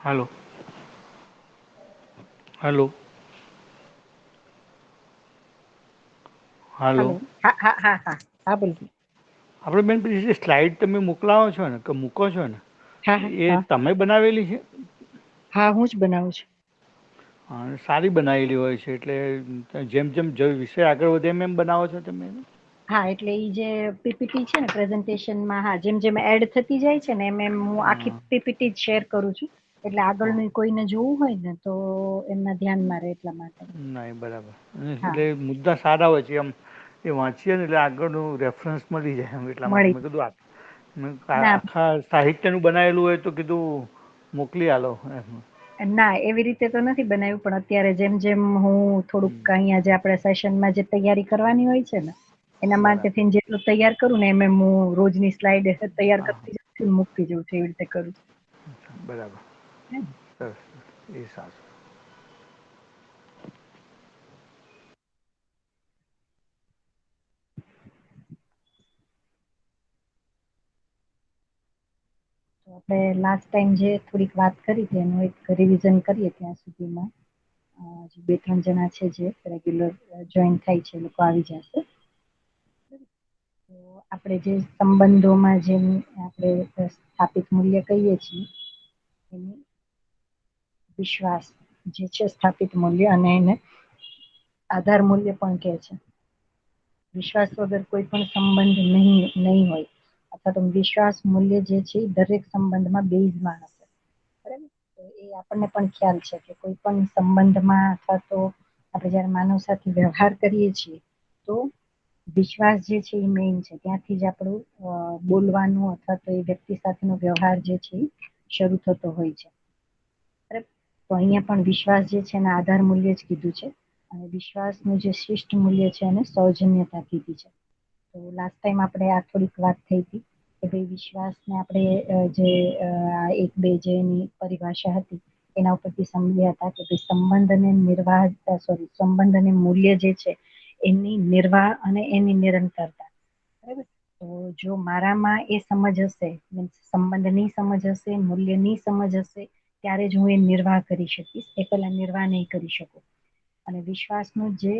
હાલો હાલો હાલો. Hello. હા હા હા હા હા બોલ. આપણે બેન પછી જે સ્લાઈડ તમે મોકલાવો છો ને કે મૂકો છો ને હા હા એ હા તમે બનાવેલી છે. હા હું જ બનાવું છું. હા સારી બનાવેલી હોય છે એટલે જેમ જેમ વિષય આગળ વધે એમ એમ બનાવો છો તમે એને. હા એટલે ઈ જે પીપીટી છે ને પ્રેઝન્ટેશનમાં હા જેમ જેમ એડ થતી જાય છે ને એમ એમ હું આખી હા પીપીટી શેર કરું છું. એટલે હા આગળનું કોઈને જોવું હોય ને તો એમના ધ્યાનમાં રહે એટલા માટે. ના બરાબર હા એટલે મુદ્દા સારા હોય છે એમ એ વાંચીએ ને એટલે આગળનું રેફરન્સ મળી જાય એમ એટલા માટે મળી મેં કીધું ના આખા સાહિત્યનું બનાવેલું હોય તો કીધું મોકલી આલો એમ. ના એવી રીતે તો નથી બનાવ્યું પણ અત્યારે જેમ જેમ હું થોડુંક અહીંયા જે આપણે સેશનમાં જે તૈયારી કરવાની હોય છે ને એના બરાબર માટે થઈને જેટલું તૈયાર કરું ને એમ હું રોજની સ્લાઈડ તૈયાર હા કરતી જાઉં છું મૂકતી જઉં છું એવી રીતે કરું છું. બરાબર સરસ એ સારું. તો આપણે લાસ્ટ ટાઈમ જે થોડીક વાત કરી હતી એનું એક રિવિઝન કરીએ ત્યાં સુધીમાં. બે ત્રણ જણા છે જે રેગ્યુલર જોઈન થાય છે એ લોકો આવી જશે. તો આપણે જે સંબંધોમાં જેમ આપણે સ્થાપિત મૂલ્ય કહીએ છીએ એની વિશ્વાસ જે છે સ્થાપિત મૂલ્ય અને એને આધાર મૂલ્ય પણ કે છે. વિશ્વાસ વગર કોઈ પણ સંબંધ નહીં હોય. અથવા તો વિશ્વાસ મૂલ્ય જે છે દરેક સંબંધમાં બેઝમાં હશે. બરાબર તો એ આપણને પણ ખ્યાલ છે કે કોઈ પણ સંબંધમાં અથવા તો આપણે જયારે માનવ સાથે વ્યવહાર કરીએ છીએ તો વિશ્વાસ જે છે એ મેન છે ત્યાંથી જ આપણું બોલવાનું અથવા તો એ વ્યક્તિ સાથેનો વ્યવહાર જે છે શરૂ થતો હોય છે. બરાબર તો અહિયાં પણ વિશ્વાસ જે છે એના આધાર મૂલ્ય જ કીધું છે. અને વિશ્વાસનું જે શિષ્ટ મૂલ્ય છે એને સૌજન્યતા કીધી છે. તો લાસ્ટ ટાઈમ આપણે આ થોડીક વાત થઈ હતી કે ભાઈ વિશ્વાસને આપણે જે એક બે જેની પરિભાષા હતી એના ઉપરથી સમજ્યા હતા કે ભાઈ સંબંધ અને નિર્વાહ સંબંધ અને મૂલ્ય જે છે એની નિર્વાહ અને એની નિરંતરતા. બરાબર તો જો મારામાં એ સમજ હશે સંબંધની સમજ હશે મૂલ્યની સમજ હશે ત્યારે જ હું એ નિર્વાહ કરી શકીશ એ પેલા નિર્વાહ નહીં કરી શકું. અને વિશ્વાસનું જે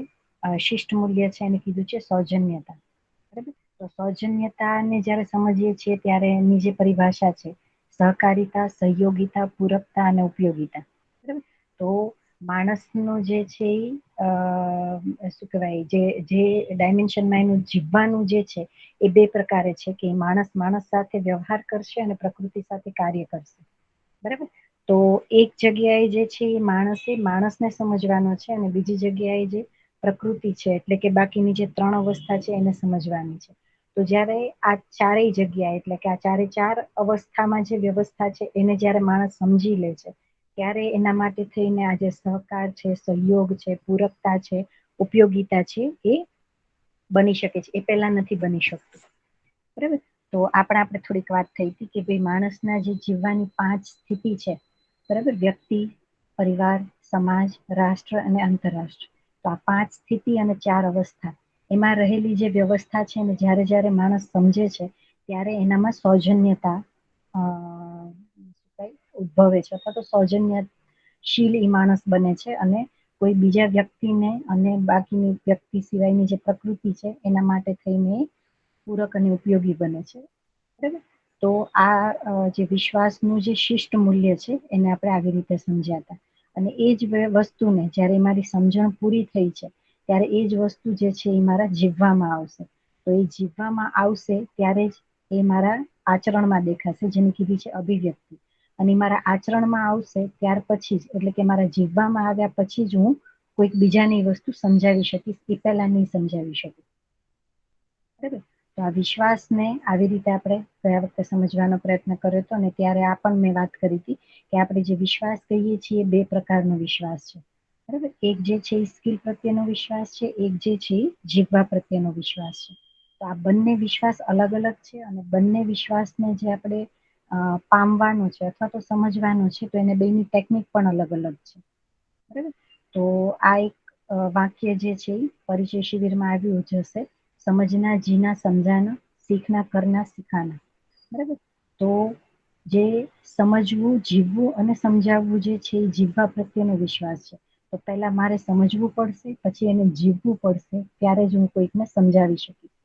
શિષ્ટ મૂલ્ય છે એને કીધું છે સૌજન્યતા. બરાબર તો સૌજન્યતાને જયારે સમજીએ છીએ ત્યારે એની જે પરિભાષા છે સહકારિતા સહયોગિતા પૂરકતા અને ઉપયોગિતા. બરાબર તો માણસનું જે છે શું કેવાય જે ડાયમેન્શનમાં એનું જીવવાનું જે છે એ બે પ્રકારે છે કે માણસ માણસ સાથે વ્યવહાર કરશે અને પ્રકૃતિ સાથે કાર્ય કરશે. બરાબર તો એક જગ્યાએ જે છે એ માણસને સમજવાનો છે અને બીજી જગ્યાએ જે પ્રકૃતિ છે એટલે કે બાકીની જે ત્રણ અવસ્થા છે એને સમજવાની છે. તો જયારે આ ચારેય જગ્યા એટલે કે આ ચારે ચાર અવસ્થામાં જે વ્યવસ્થા છે એને જયારે માણસ સમજી લે છે ત્યારે એના માટે થઈને આજે સહકાર છે સહયોગ છે પૂરકતા છે ઉપયોગીતા છે એ બની શકે છે એ પેલા નથી બની શકતું. બરાબર તો આપણે થોડીક વાત થઈ હતી કે ભાઈ માણસના જે જીવવાની 5 સ્થિતિ છે બરાબર વ્યક્તિ પરિવાર સમાજ રાષ્ટ્ર અને આંતરરાષ્ટ્ર. તો આ 5 સ્થિતિ અને 4 અવસ્થા એમાં રહેલી જે વ્યવસ્થા છે ને જયારે જયારે માણસ સમજે છે ત્યારે એનામાં સૌજન્યતા ઉદ્ભવે છે અથવા તો સૌજન્યશીલ માણસ બને છે અને કોઈ બીજા વ્યક્તિને અને બાકીની વ્યક્તિ સિવાયની જે પ્રકૃતિ છે એના માટે થઈને પૂરક અને ઉપયોગી બને છે. બરાબર તો આ જે વિશ્વાસનું જે શિષ્ટ મૂલ્ય છે એને આપણે આવી રીતે સમજ્યા હતા. અને એ જ વસ્તુને જયારે મારી સમજણ પૂરી થઈ છે ત્યારે એ જ વસ્તુ જે છે એ મારા જીવવામાં આવશે. તો એ જીવવામાં આવશે ત્યારે જ એ મારા આચરણમાં દેખાશે જેને કીધી છે અભિવ્યક્તિ. અને મારા આચરણમાં આવશે ત્યાર પછી જ એટલે કે મારા જીવવામાં આવ્યા પછી જ હું કોઈક બીજાની વસ્તુ સમજાવી શકીશ એ પેલા નહી સમજાવી શકું. બરાબર તો આ વિશ્વાસને આવી રીતે આપણે ગયા વખતે સમજવાનો પ્રયત્ન કર્યો હતો અને ત્યારે આ પણ મેં વાત કરી હતી કે આપણે જે વિશ્વાસ કહીએ છીએ બે પ્રકારનો વિશ્વાસ છે. બરાબર એક જે છે એ સ્કિલ પ્રત્યેનો વિશ્વાસ છે એક જે છે એ જીવવા પ્રત્યેનો વિશ્વાસ છે. તો આ બંને વિશ્વાસ અલગ અલગ છે અને બંને વિશ્વાસને જે આપણે પામવાનું છે અથવા તો સમજવાનું છે તો એને બેની ટેકનિક પણ અલગ અલગ છે. બરાબર તો આ એક વાક્ય જે છે એ પરિચય શિબિરમાં આવ્યું જશે સમજના જીના સમજાના શીખના કરના સિખાના. બરાબર તો જે સમજવું, જીવવું અને સમજાવવું જે છે એ જીવવા પ્રત્યેનો વિશ્વાસ છે. તો પહેલા મારે સમજવું પડશે, પછી એને જીવવું પડશે, ત્યારે જ હું કોઈકને સમજાવી શકીશ.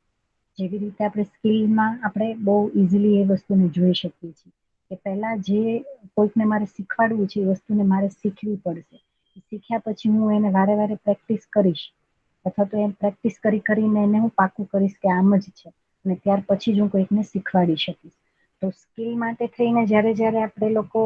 જેવી રીતે આપણે સ્કિલમાં આપણે બહુ ઇઝીલી એ વસ્તુને જોઈ શકીએ છીએ કે પહેલા જે કોઈકને મારે શીખવાડવું છે એ વસ્તુને મારે શીખવી પડશે. શીખ્યા પછી હું એને વારે વારે પ્રેક્ટિસ કરીશ, અથવા તો એમ પ્રેક્ટિસ કરીને એને હું પાકું કરીશ કે આમ જ છે, અને ત્યાર પછી જ હું કોઈકને શીખવાડી શકીશ. તો સ્કિલ માટે થઈને જ્યારે આપણે લોકો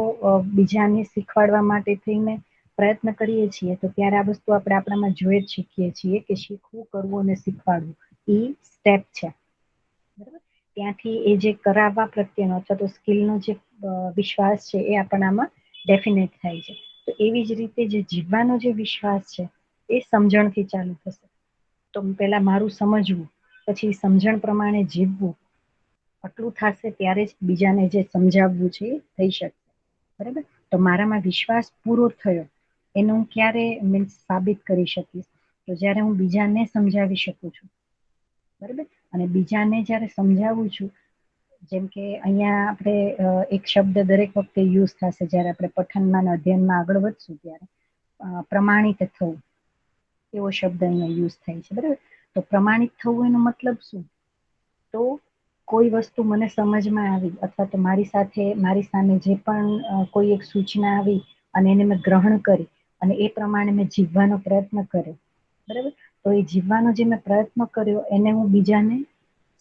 બીજાને શીખવાડવા માટે થઈને પ્રયત્ન કરીએ છીએ, તો ત્યારે આ વસ્તુ આપણે આપણામાં જોઈ જ શીખીએ છીએ કે શીખવું, કરવું અને શીખવાડવું એ સ્ટેપ છે. બરાબર, ત્યાંથી એ જે કરાવવા પ્રત્યેનો અથવા તો સ્કિલનો જે વિશ્વાસ છે એ આપણામાં ડેફિનેટ થાય છે. તો એવી જ રીતે જે જીવવાનો જે વિશ્વાસ છે એ સમજણથી ચાલુ થશે. તો પેલા મારું સમજવું, પછી સમજણ પ્રમાણે જીવવું, આટલું થશે ત્યારે જ બીજાને જે સમજાવવું છે એ થઈ શકશે. બરાબર, તો મારામાં વિશ્વાસ પૂરો થયો એનો હું ક્યારે મીન્સ સાબિત કરી શકીશ? તો જ્યારે હું બીજાને સમજાવી શકું છું. બરાબર, અને બીજાને જ્યારે સમજાવું છું, જેમ કે અહીંયા આપણે એક શબ્દ દરેક વખતે યુઝ થશે જ્યારે આપણે પઠનમાં અધ્યયનમાં આગળ વધશું ત્યારે પ્રમાણિત થવું એવો શબ્દ અહીંયા યુઝ થાય છે. બરાબર, તો પ્રમાણિત થવું એનો મતલબ શું? તો કોઈ વસ્તુ મને સમજમાં આવી અથવા તો મારી સાથે મારી સામે જે પણ કોઈ એક સૂચના આવી અને એને મેં ગ્રહણ કરી અને એ પ્રમાણે મેં જીવવાનો પ્રયત્ન કર્યો. બરાબર, તો એ જીવવાનો જે મેં પ્રયત્ન કર્યો એને હું બીજાને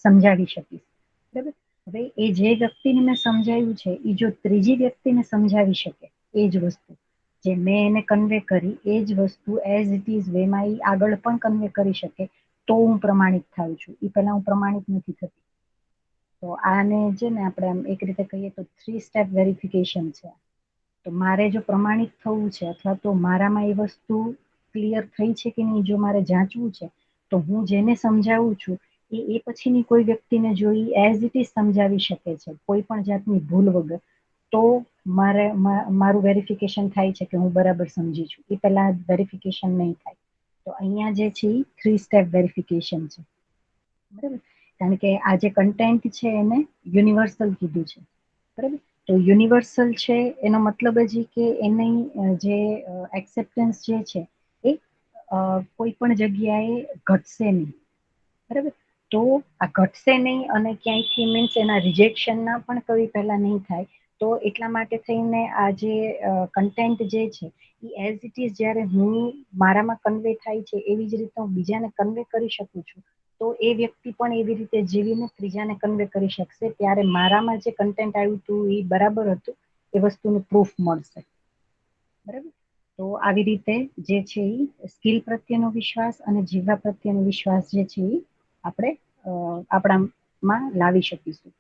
સમજાવી શકીશ. બરાબર, હવે એ જે વ્યક્તિને મેં સમજાવ્યું છે એ જો ત્રીજી વ્યક્તિને સમજાવી શકે એ જ વસ્તુ જે મેં એને કન્વે કરી એ જ વસ્તુ એઝ ઇટ ઇઝ વેમાં એ આગળ પણ કન્વે કરી શકે, તો હું પ્રમાણિત થાઉં છું. એ પહેલા હું પ્રમાણિત નથી થતી. તો આને છે ને આપણે આમ એક રીતે કહીએ તો 3 સ્ટેપ વેરિફિકેશન છે. તો મારે જો પ્રમાણિત થવું છે અથવા તો મારામાં એ વસ્તુ ક્લિયર થઈ છે કે નહીં જો મારે જાંચવું છે, તો હું જેને સમજાવું છું એ પછીની કોઈ વ્યક્તિને જોઈ એઝ ઇટ ઇઝ સમજાવી શકે છે કોઈ પણ જાતની ભૂલ વગર. તો મારું વેરિફિકેશન થાય છે કે હું બરાબર સમજી છું. એ પહેલા વેરિફિકેશન નહીં થાય. તો અહીંયા જે છે એ 3 સ્ટેપ વેરિફિકેશન છે. બરાબર, કારણ કે આ જે કન્ટેન્ટ છે એને યુનિવર્સલ કીધું છે. બરાબર, તો યુનિવર્સલ છે એનો મતલબ જ કે એની જે એક્સેપ્ટન્સ જે છે એ કોઈ પણ જગ્યાએ ઘટશે નહીં. બરાબર, તો આ ઘટશે નહીં અને ક્યાંયથી મીન્સ એના રિજેક્શનના પણ કઈ પહેલા નહીં થાય. તો એટલા માટે થઈને આ જે કન્ટેન્ટ જે છે એ એઝ ઇટ ઇઝ જ્યારે હું મારામાં કન્વે થાય છે એવી જ રીતે હું બીજાને કન્વે કરી શકું છું, તો એ વ્યક્તિ પણ એવી રીતે જીવીને ત્રીજાને કન્વે કરી શકશે. ત્યારે મારામાં જે કન્ટેન્ટ આવ્યું હતું એ બરાબર હતું એ વસ્તુનું પ્રૂફ મળશે. બરાબર, તો આવી રીતે જે છે એ સ્કિલ પ્રત્યેનો વિશ્વાસ અને જીવવા પ્રત્યેનો વિશ્વાસ જે છે એ આપણે આપણામાં લાવી શકીશું.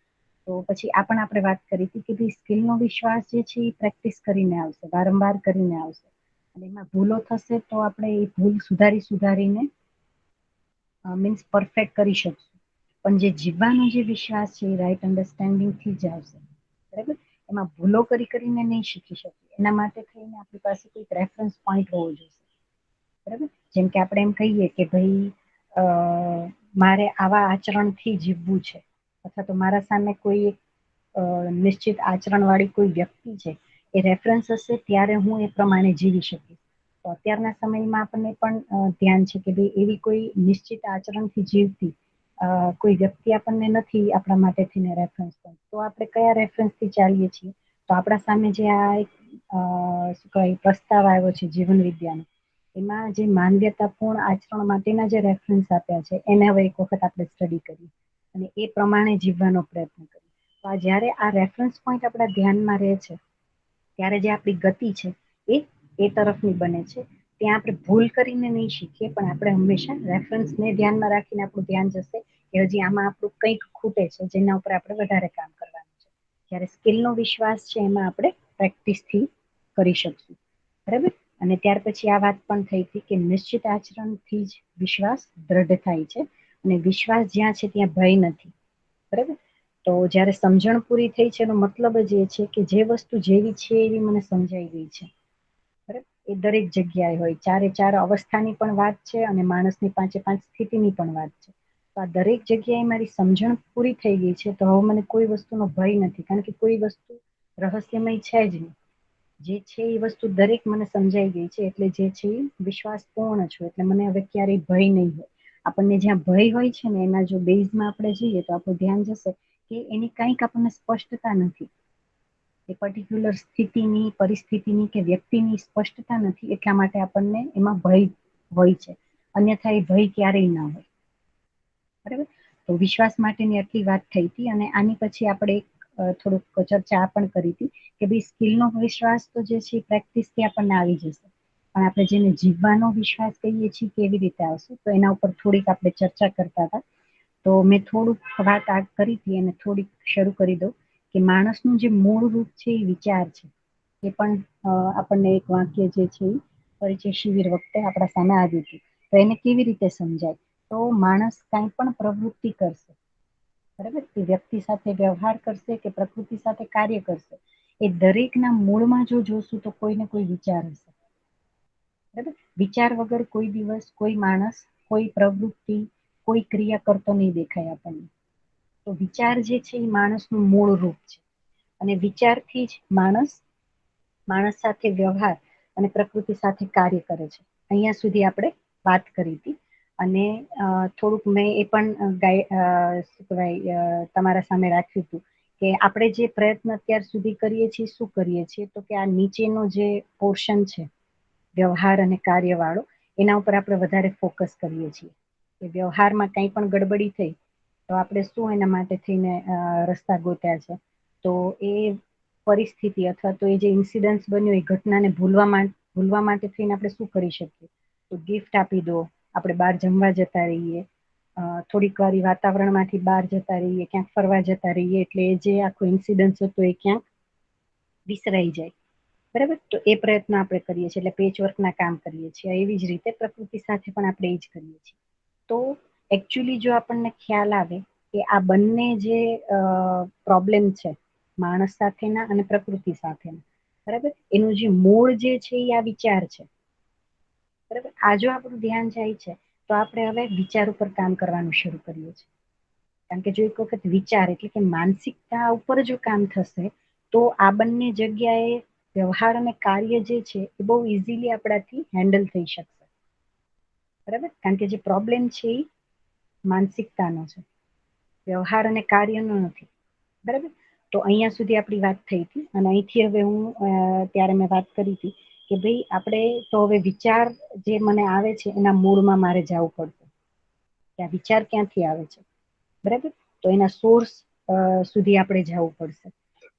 તો પછી આપણે વાત કરી હતી કે ભાઈ સ્કિલનો વિશ્વાસ જે છે એ પ્રેક્ટિસ કરીને આવશે, વારંવાર કરીને આવશે, અને એમાં ભૂલો થશે તો આપણે એ ભૂલ સુધારીને મીન્સ પરફેક્ટ કરી શકશું. પણ જે જીવવાનો જે વિશ્વાસ છે એ રાઈટ અન્ડરસ્ટેન્ડિંગથી જ આવશે. બરાબર, એમાં ભૂલો કરીને નહીં શીખી શકીએ. એના માટે થઈને આપણી પાસે કોઈક રેફરન્સ પોઈન્ટ હોવો જોઈએ. બરાબર, જેમ કે આપણે એમ કહીએ કે ભાઈ મારે આવા આચરણથી જીવવું છે, અથવા તો મારા સામે કોઈ એક નિશ્ચિત આચરણવાળી કોઈ વ્યક્તિ છે એ રેફરન્સ હશે ત્યારે હું એ પ્રમાણે જીવી શકીશ. તો અત્યારના સમયમાં આપણને પણ ધ્યાન છે કે ભાઈ એવી કોઈ નિશ્ચિત આચરણથી જીવતી કોઈ વ્યક્તિ આપણને નથી આપણા માટે થઈને રેફરન્સ પોઈન્ટ. તો આપણે કયા રેફરન્સથી ચાલીએ છીએ? તો આપણા સામે જે આ એક શું કહેવાય પ્રસ્તાવ આવ્યો છે જીવન વિદ્યાનો, એમાં જે માનવ્યતાપૂર્ણ આચરણ માટેના જે રેફરન્સ આપ્યા છે એને હવે એક વખત આપણે સ્ટડી કરીએ અને એ પ્રમાણે જીવવાનો પ્રયત્ન કરીએ. તો જ્યારે આ રેફરન્સ પોઈન્ટ આપણા ધ્યાનમાં રહે છે ત્યારે જે આપણી ગતિ છે એ તરફની બને છે. ત્યાં આપણે ભૂલ કરીને નહીં શીખીએ, પણ આપણે હંમેશા રેફરન્સને ધ્યાનમાં રાખીને આપણું ધ્યાન જશે કે હજી આમાં આપણું કંઈક ખૂટે છે જેના ઉપર આપણે વધારે કામ કરવાનું છે. જ્યારે સ્કિલનો વિશ્વાસ છે એમાં આપણે પ્રેક્ટિસથી કરી શકશું. બરાબર, અને ત્યાર પછી આ વાત પણ થઈ હતી કે નિશ્ચિત આચરણથી જ વિશ્વાસ દ્રઢ થાય છે, અને વિશ્વાસ જ્યાં છે ત્યાં ભય નથી. બરાબર, તો જ્યારે સમજણ પૂરી થઈ છે એનો મતલબ જ એ છે કે જે વસ્તુ જેવી છે એવી મને સમજાઈ ગઈ છે. બરાબર, એ દરેક જગ્યાએ હોય, 4 અવસ્થાની પણ વાત છે અને માણસની 5 સ્થિતિની પણ વાત છે. તો આ દરેક જગ્યાએ મારી સમજણ પૂરી થઈ ગઈ છે, તો હવે મને કોઈ વસ્તુનો ભય નથી. કારણ કે કોઈ વસ્તુ રહસ્યમય છે જ નહીં. જે છે એ વસ્તુ દરેક મને સમજાઈ ગઈ છે, એટલે જે છે એ વિશ્વાસપૂર્ણ છું. એટલે મને હવે ક્યારેય ભય નહીં હોય. આપણને જ્યાં ભય હોય છે ને એના જો બેઝમાં આપણે જઈએ તો આપણું ધ્યાન જશે કે એની કંઈક આપણને સ્પષ્ટતા નથી, એ પર્ટિક્યુલર સ્થિતિની, પરિસ્થિતિની કે વ્યક્તિની સ્પષ્ટતા નથી, એટલા માટે આપણને એમાં ભય હોય છે. અન્યથા એ ભય ક્યારેય ના હોય. બરાબર. તો વિશ્વાસ માટેની આટલી વાત થઈ હતી, અને આની પછી આપણે થોડુંક ચર્ચા પણ કરી હતી કે ભાઈ સ્કિલનો વિશ્વાસ તો જે છે પ્રેક્ટિસથી આપણને આવી જશે, પણ આપણે જેને જીવવાનો વિશ્વાસ કહીએ છીએ કેવી રીતે આવશે, તો એના ઉપર થોડીક આપણે ચર્ચા કરતા હતા. તો મેં થોડુંક વાત આ કરી હતી અને થોડીક શરૂ કરી દઉં કે માણસનું જે મૂળ રૂપ છે એ વિચાર છે. એ પણ આપણને એક વાક્ય જે છે એ પરિચય શિબિર વખતે આપણા સામે આવ્યું હતું. તો એને કેવી રીતે સમજાય? તો માણસ કાંઈ પણ પ્રવૃત્તિ કરશે, બરાબર, તે વ્યક્તિ સાથે વ્યવહાર કરશે કે પ્રકૃતિ સાથે કાર્ય કરશે, એ દરેકના મૂળમાં જો જોશું તો કોઈ ને કોઈ વિચાર હશે. બરાબર. વિચાર વગર કોઈ દિવસ કોઈ માણસ કોઈ પ્રવૃત્તિ કોઈ ક્રિયા કરતો નહીં દેખાય આપણને. તો વિચાર જે છે એ માણસનું મૂળ રૂપ છે, અને વિચારથી જ માણસ સાથે વ્યવહાર અને પ્રકૃતિ સાથે કાર્ય કરે છે. અહીંયા સુધી આપણે વાત કરી હતી. અને થોડુંક મેં એ પણ શું કહેવાય તમારા સામે રાખ્યું હતું કે આપણે જે પ્રયત્ન અત્યાર સુધી કરીએ છીએ શું કરીએ છીએ, તો કે આ નીચેનો જે પોર્શન છે વ્યવહાર અને કાર્યવાળો, એના ઉપર આપણે વધારે ફોકસ કરીએ છીએ કે વ્યવહારમાં કંઈ પણ ગડબડી થઈ તો આપણે શું એના માટે થઈને રસ્તા ગોત્યા છે. તો એ પરિસ્થિતિ અથવા તો એ જે ઇન્સિડન્સ બન્યો એ ઘટનાને ભૂલવા માટે થઈને આપણે શું કરી શકીએ, તો ગિફ્ટ આપી દો, આપણે બહાર જમવા જતા રહીએ, થોડીક વાર વાતાવરણમાંથી બહાર જતા રહીએ, ક્યાંક ફરવા જતા રહીએ, એટલે જે આખો ઇન્સિડન્સ હતો એ ક્યાંક વિસરાઈ જાય. બરાબર. તો એ પ્રયત્ન આપણે કરીએ છીએ, એટલે પેચવર્કના કામ કરીએ છીએ. એવી જ રીતે પ્રકૃતિ સાથે પણ આપણે એ જ કરીએ છીએ. તો એકચ્યુઅલી જો આપણને ખ્યાલ આવે કે આ બંને જે પ્રોબ્લેમ છે માણસ સાથેના અને પ્રકૃતિ સાથેના, બરાબર, એનું જે મૂળ જે છે એ આ વિચાર છે. બરાબર. આ જો આપણું ધ્યાન જાય છે તો આપણે હવે વિચાર ઉપર કામ કરવાનું શરૂ કરીએ છીએ. કારણ કે જો એક વખત વિચાર એટલે કે માનસિકતા ઉપર જો કામ થશે તો આ બંને જગ્યાએ વ્યવહાર અને કાર્ય જે છે એ બહુ ઇઝીલી આપણાથી હેન્ડલ થઈ શકશે. બરાબર. કારણ કે જે પ્રોબ્લેમ છે એ માનસિકતાનો છે, વ્યવહાર અને કાર્યનો નથી. બરાબર. તો અહીંયા સુધી આપણી વાત થઈ હતી, અને અહીંથી હવે હું ત્યારે મેં વાત કરી હતી કે ભાઈ આપણે તો હવે વિચાર જે મને આવે છે એના મૂળમાં મારે જવું પડશે કે આ વિચાર ક્યાંથી આવે છે. બરાબર. તો એના સોર્સ સુધી આપણે જવું પડશે.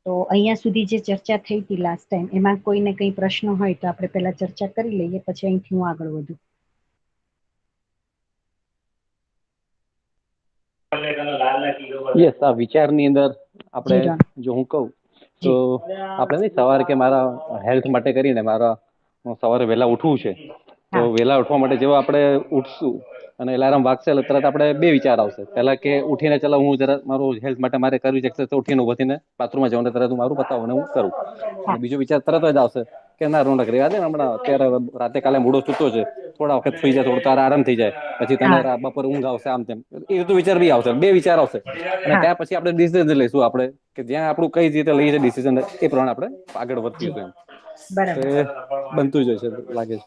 તો અહીંયા સુધી જે ચર્ચા થઈ હતી લાસ્ટ ટાઈમ, એમાં કોઈને કંઈ પ્રશ્ન હોય તો આપણે પહેલા ચર્ચા કરી લઈએ, પછી અહીંથી હું આગળ વધું. યસ, આ વિચારની અંદર આપણે, જી રોન. જો હું કહું તો જી. આપણે નહીં, સવારે કે મારા હેલ્થ માટે કરીને મારા સવારે વહેલા ઉઠવું છે, તો હા. વહેલા ઉઠવા માટે જેવા આપણે ઉઠશું અને એલાર્મ વાગશે એટલે તરત આપણે બે વિચાર આવશે. પહેલા કે ઉઠીને ચલો હું જરા મારું હેલ્થ માટે મારે કરવી છે એક્સરસાઇઝ, તો ઉઠીને ઉભીને બાથરૂમમાં જવાનું તરત હું મારું પતાવું અને હું કરું. હા. અને બીજો વિચાર તરત જ આવશે કે ના રોનક રહેવા દે ને, હમણાં અત્યારે રાતે કાલે મૂડો સૂતો છે, થોડા વખત સુઈ જાય, થોડું તારે આરામ થઈ જાય, પછી તને હા. બપોર ઊંઘ આવશે, આમ તેમ એ બધું વિચાર બી આવશે. બે વિચાર આવશે અને હા. ત્યાં પછી આપણે ડિસિઝન લઈશું, આપણે કે જ્યાં આપણું કઈ રીતે લઈએ છે ડિસિઝન એ પ્રમાણે આપણે આગળ જી. વધીશું. એમ બરાબર. બનતું જ હોય છે લાગે છે.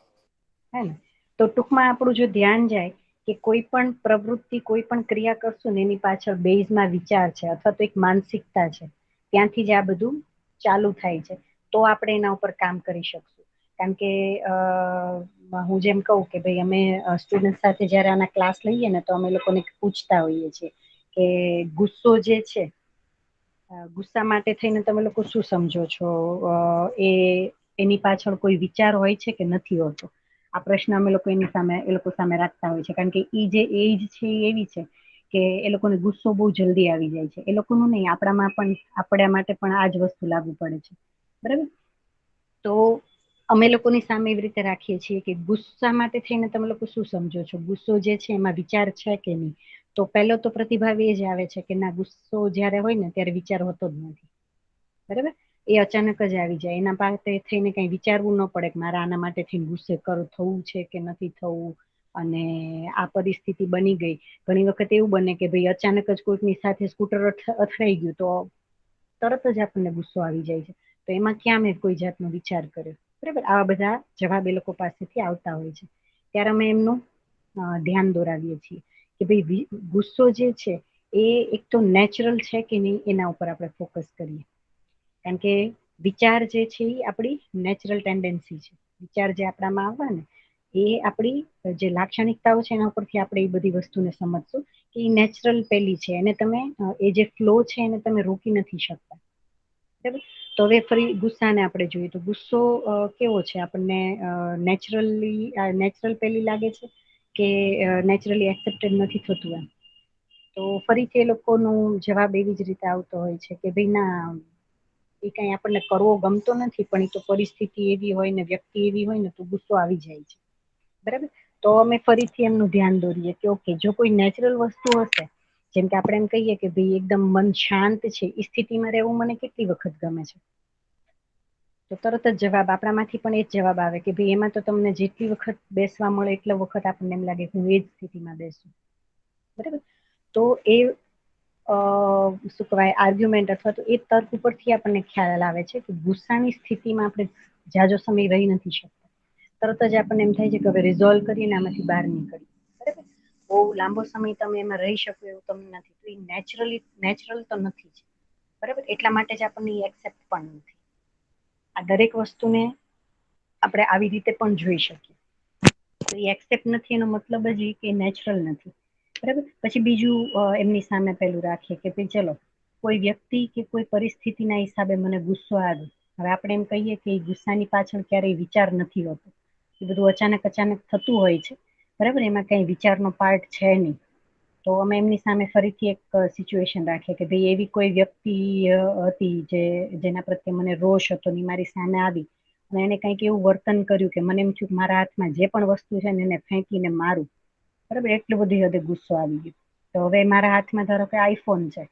હે ને. તો ટૂંકમાં આપણું જો ધ્યાન જાય કે કોઈ પણ પ્રવૃત્તિ કોઈ પણ ક્રિયા કરશું ને એની પાછળ બેઝમાં વિચાર છે અથવા તો એક માનસિકતા છે, ત્યાંથી જ આ બધું ચાલુ થાય છે. તો આપણે એના ઉપર કામ કરી શકશું. કારણ કે હું જેમ કહું કે ભાઈ અમે સ્ટુડન્ટ સાથે જયારે આના ક્લાસ લઈએ ને તો અમે લોકોને પૂછતા હોઈએ છીએ કે ગુસ્સો જે છે, ગુસ્સા માટે થઈને તમે લોકો શું સમજો છો, એની પાછળ કોઈ વિચાર હોય છે કે નથી હોતો? આ પ્રશ્ન અમે લોકો એ લોકો સામે રાખતા હોય છે. કારણ કે એ જે એજ છે એ એવી છે કે એ લોકોને ગુસ્સો બહુ જલ્દી આવી જાય છે. એ લોકોનું નહીં, આપણા માટે પણ આ જ વસ્તુ લાગુ પડે છે. બરાબર. તો અમે લોકોની સામે એવી રીતે રાખીએ છીએ કે ગુસ્સા માટે થઈને તમે લોકો શું સમજો છો, ગુસ્સો જે છે એમાં વિચાર છે કે નહીં? તો પહેલો તો પ્રતિભાવ એ જ આવે છે કે ના, ગુસ્સો જ્યારે હોય ને ત્યારે વિચાર હોતો જ નથી. બરાબર. એ અચાનક જ આવી જાય, એના પાસે થઈને કઈ વિચારવું ન પડે કે મારા આના માટે થઈને ગુસ્સે થવું છે કે નથી થવું. અને આ પરિસ્થિતિ બની ગઈ. ઘણી વખત એવું બને કે ભાઈ અચાનક જ કોઈકની સાથે સ્કૂટર અથડાઈ ગયું, તો તરત જ આપણને ગુસ્સો આવી જાય છે. તો એમાં ક્યાં મેં કોઈ જાતનો વિચાર કર્યો, બરાબર. આવા બધા જવાબ એ લોકો પાસેથી આવતા હોય છે. ત્યારે અમે એમનું ધ્યાન દોરાવીએ છીએ કે ભાઈ ગુસ્સો જે છે એ એક તો નેચરલ છે કે નહીં, એના ઉપર આપણે ફોકસ કરીએ. કારણ કે વિચાર જે છે એ આપણી નેચરલ ટેન્ડન્સી છે. વિચાર જે આપણામાં આવવા ને એ આપણી જે લાક્ષણિકતાઓ છે એના ઉપરથી આપણે એ બધી વસ્તુને સમજશું કે એ નેચરલ પેલી છે. એને તમે એ જે ફ્લો છે એને તમે રોકી નથી શકતા, બરાબર. તો હવે ફરી ગુસ્સાને આપણે જોઈએ તો ગુસ્સો કેવો છે, આપણને નેચરલ પેલી લાગે છે કે નેચરલી એક્સેપ્ટેડ નથી થતું એમ. તો ફરીથી એ લોકોનો જવાબ એવી જ રીતે આવતો હોય છે કે ભાઈ ના, એ કઈ આપણને કરવો ગમતો નથી, પણ એ તો પરિસ્થિતિ એવી હોય ને વ્યક્તિ એવી હોય ને તો ગુસ્સો આવી જાય છે, બરાબર. તો અમે ફરીથી એમનું ધ્યાન દોરીએ કે ઓકે, જો કોઈ નેચરલ વસ્તુ હશે, જેમ કે આપણે એમ કહીએ કે ભાઈ એકદમ મન શાંત છે, એ સ્થિતિમાં રહેવું મને કેટલી વખત ગમે છે, તો તરત જ જવાબ આપણામાંથી પણ એ જ જવાબ આવે કે ભાઈ એમાં તો તમને જેટલી વખત બેસવા મળે એટલો વખત આપણને એમ લાગે હું એ જ સ્થિતિમાં બેસું, બરાબર. તો એ શું કહેવાય, આર્ગ્યુમેન્ટ અથવા તો એ તર્ક ઉપરથી આપણને ખ્યાલ આવે છે કે ગુસ્સાની સ્થિતિમાં આપણે જાજો સમય રહી નથી શકતા. તરત જ આપણને એમ થાય છે કે હવે રિઝોલ્વ કરીને આમાંથી બહાર નીકળીએ, બરાબર. બહુ લાંબો સમય તમે એમાં રહી શકો એવું તમને નથી, તો એ નેચરલ તો નથી જ, બરાબર. એટલા માટે જ આપણને એક્સેપ્ટ પણ નથી. આ દરેક વસ્તુને આપણે આવી રીતે પણ જોઈ શકીએ. તો એ એક્સેપ્ટ નથી એનો મતલબ જ એ કે નેચરલ નથી, બરાબર. પછી બીજું એમની સામે પેલું રાખીએ કે ભાઈ ચલો, કોઈ વ્યક્તિ કે કોઈ પરિસ્થિતિના હિસાબે મને ગુસ્સો આવે. હવે આપણે એમ કહીએ કે એ ગુસ્સાની પાછળ ક્યારેય વિચાર નથી હોતો, એ બધું અચાનક થતું હોય છે, બરાબર. એમાં કઈ વિચારનો પાર્ટ છે નહીં. તો અમે એમની સામે ફરીથી એક સિચ્યુએશન રાખીએ કે ભાઈ એવી કોઈ વ્યક્તિ હતી જેના પ્રત્યે મને રોષ હતો ને મારી સામે આવી અને એને કંઈક એવું વર્તન કર્યું કે મને એમ થયું કે મારા હાથમાં જે પણ વસ્તુ છે ને એને ફેંકીને મારું, બરાબર. એટલું બધી હદે ગુસ્સો આવી ગયો. તો હવે મારા હાથમાં ધારો કે આઈફોન છે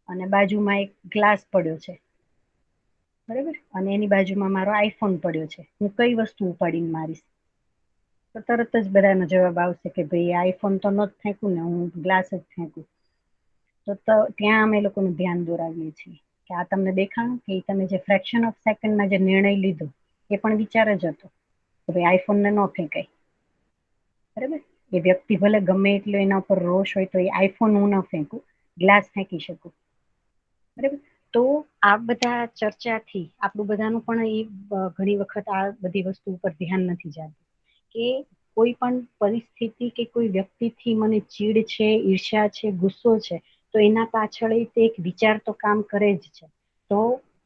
અને બાજુમાં એક ગ્લાસ પડ્યો છે, બરાબર, અને એની બાજુમાં મારો આઈફોન પડ્યો છે. હું કઈ વસ્તુ ઉપાડીને મારીશ? તો તરત જ બધાનો જવાબ આવશે કે ભાઈ આઈફોન તો ન જ ફેંકું ને, હું ગ્લાસ જ ફેંકું. તો ત્યાં અમે લોકોનું ધ્યાન દોરાવીએ છીએ કે આ તમને દેખાણું કે તમે જે ફ્રેક્શન ઓફ સેકન્ડમાં જે નિર્ણય લીધો એ પણ વિચાર જ હતો કે ભાઈ આઈફોનને ન ફેંકાય, બરાબર. એ વ્યક્તિ ભલે ગમે એટલો એના ઉપર રોષ હોય તો એ આઈફોન હું ન ફેંકું, ગ્લાસ ફેંકી શકું, બરાબર. તો આ બધા ચર્ચાથી આપણું બધાનું પણ એ ઘણી વખત આ બધી વસ્તુ ઉપર ધ્યાન નથી જતું કે કોઈ પણ પરિસ્થિતિ કે કોઈ વ્યક્તિથી મને ચીડ છે, ઈર્ષ્યા છે, ગુસ્સો છે, તો એના પાછળ તે એક વિચાર તો કામ કરે જ છે. તો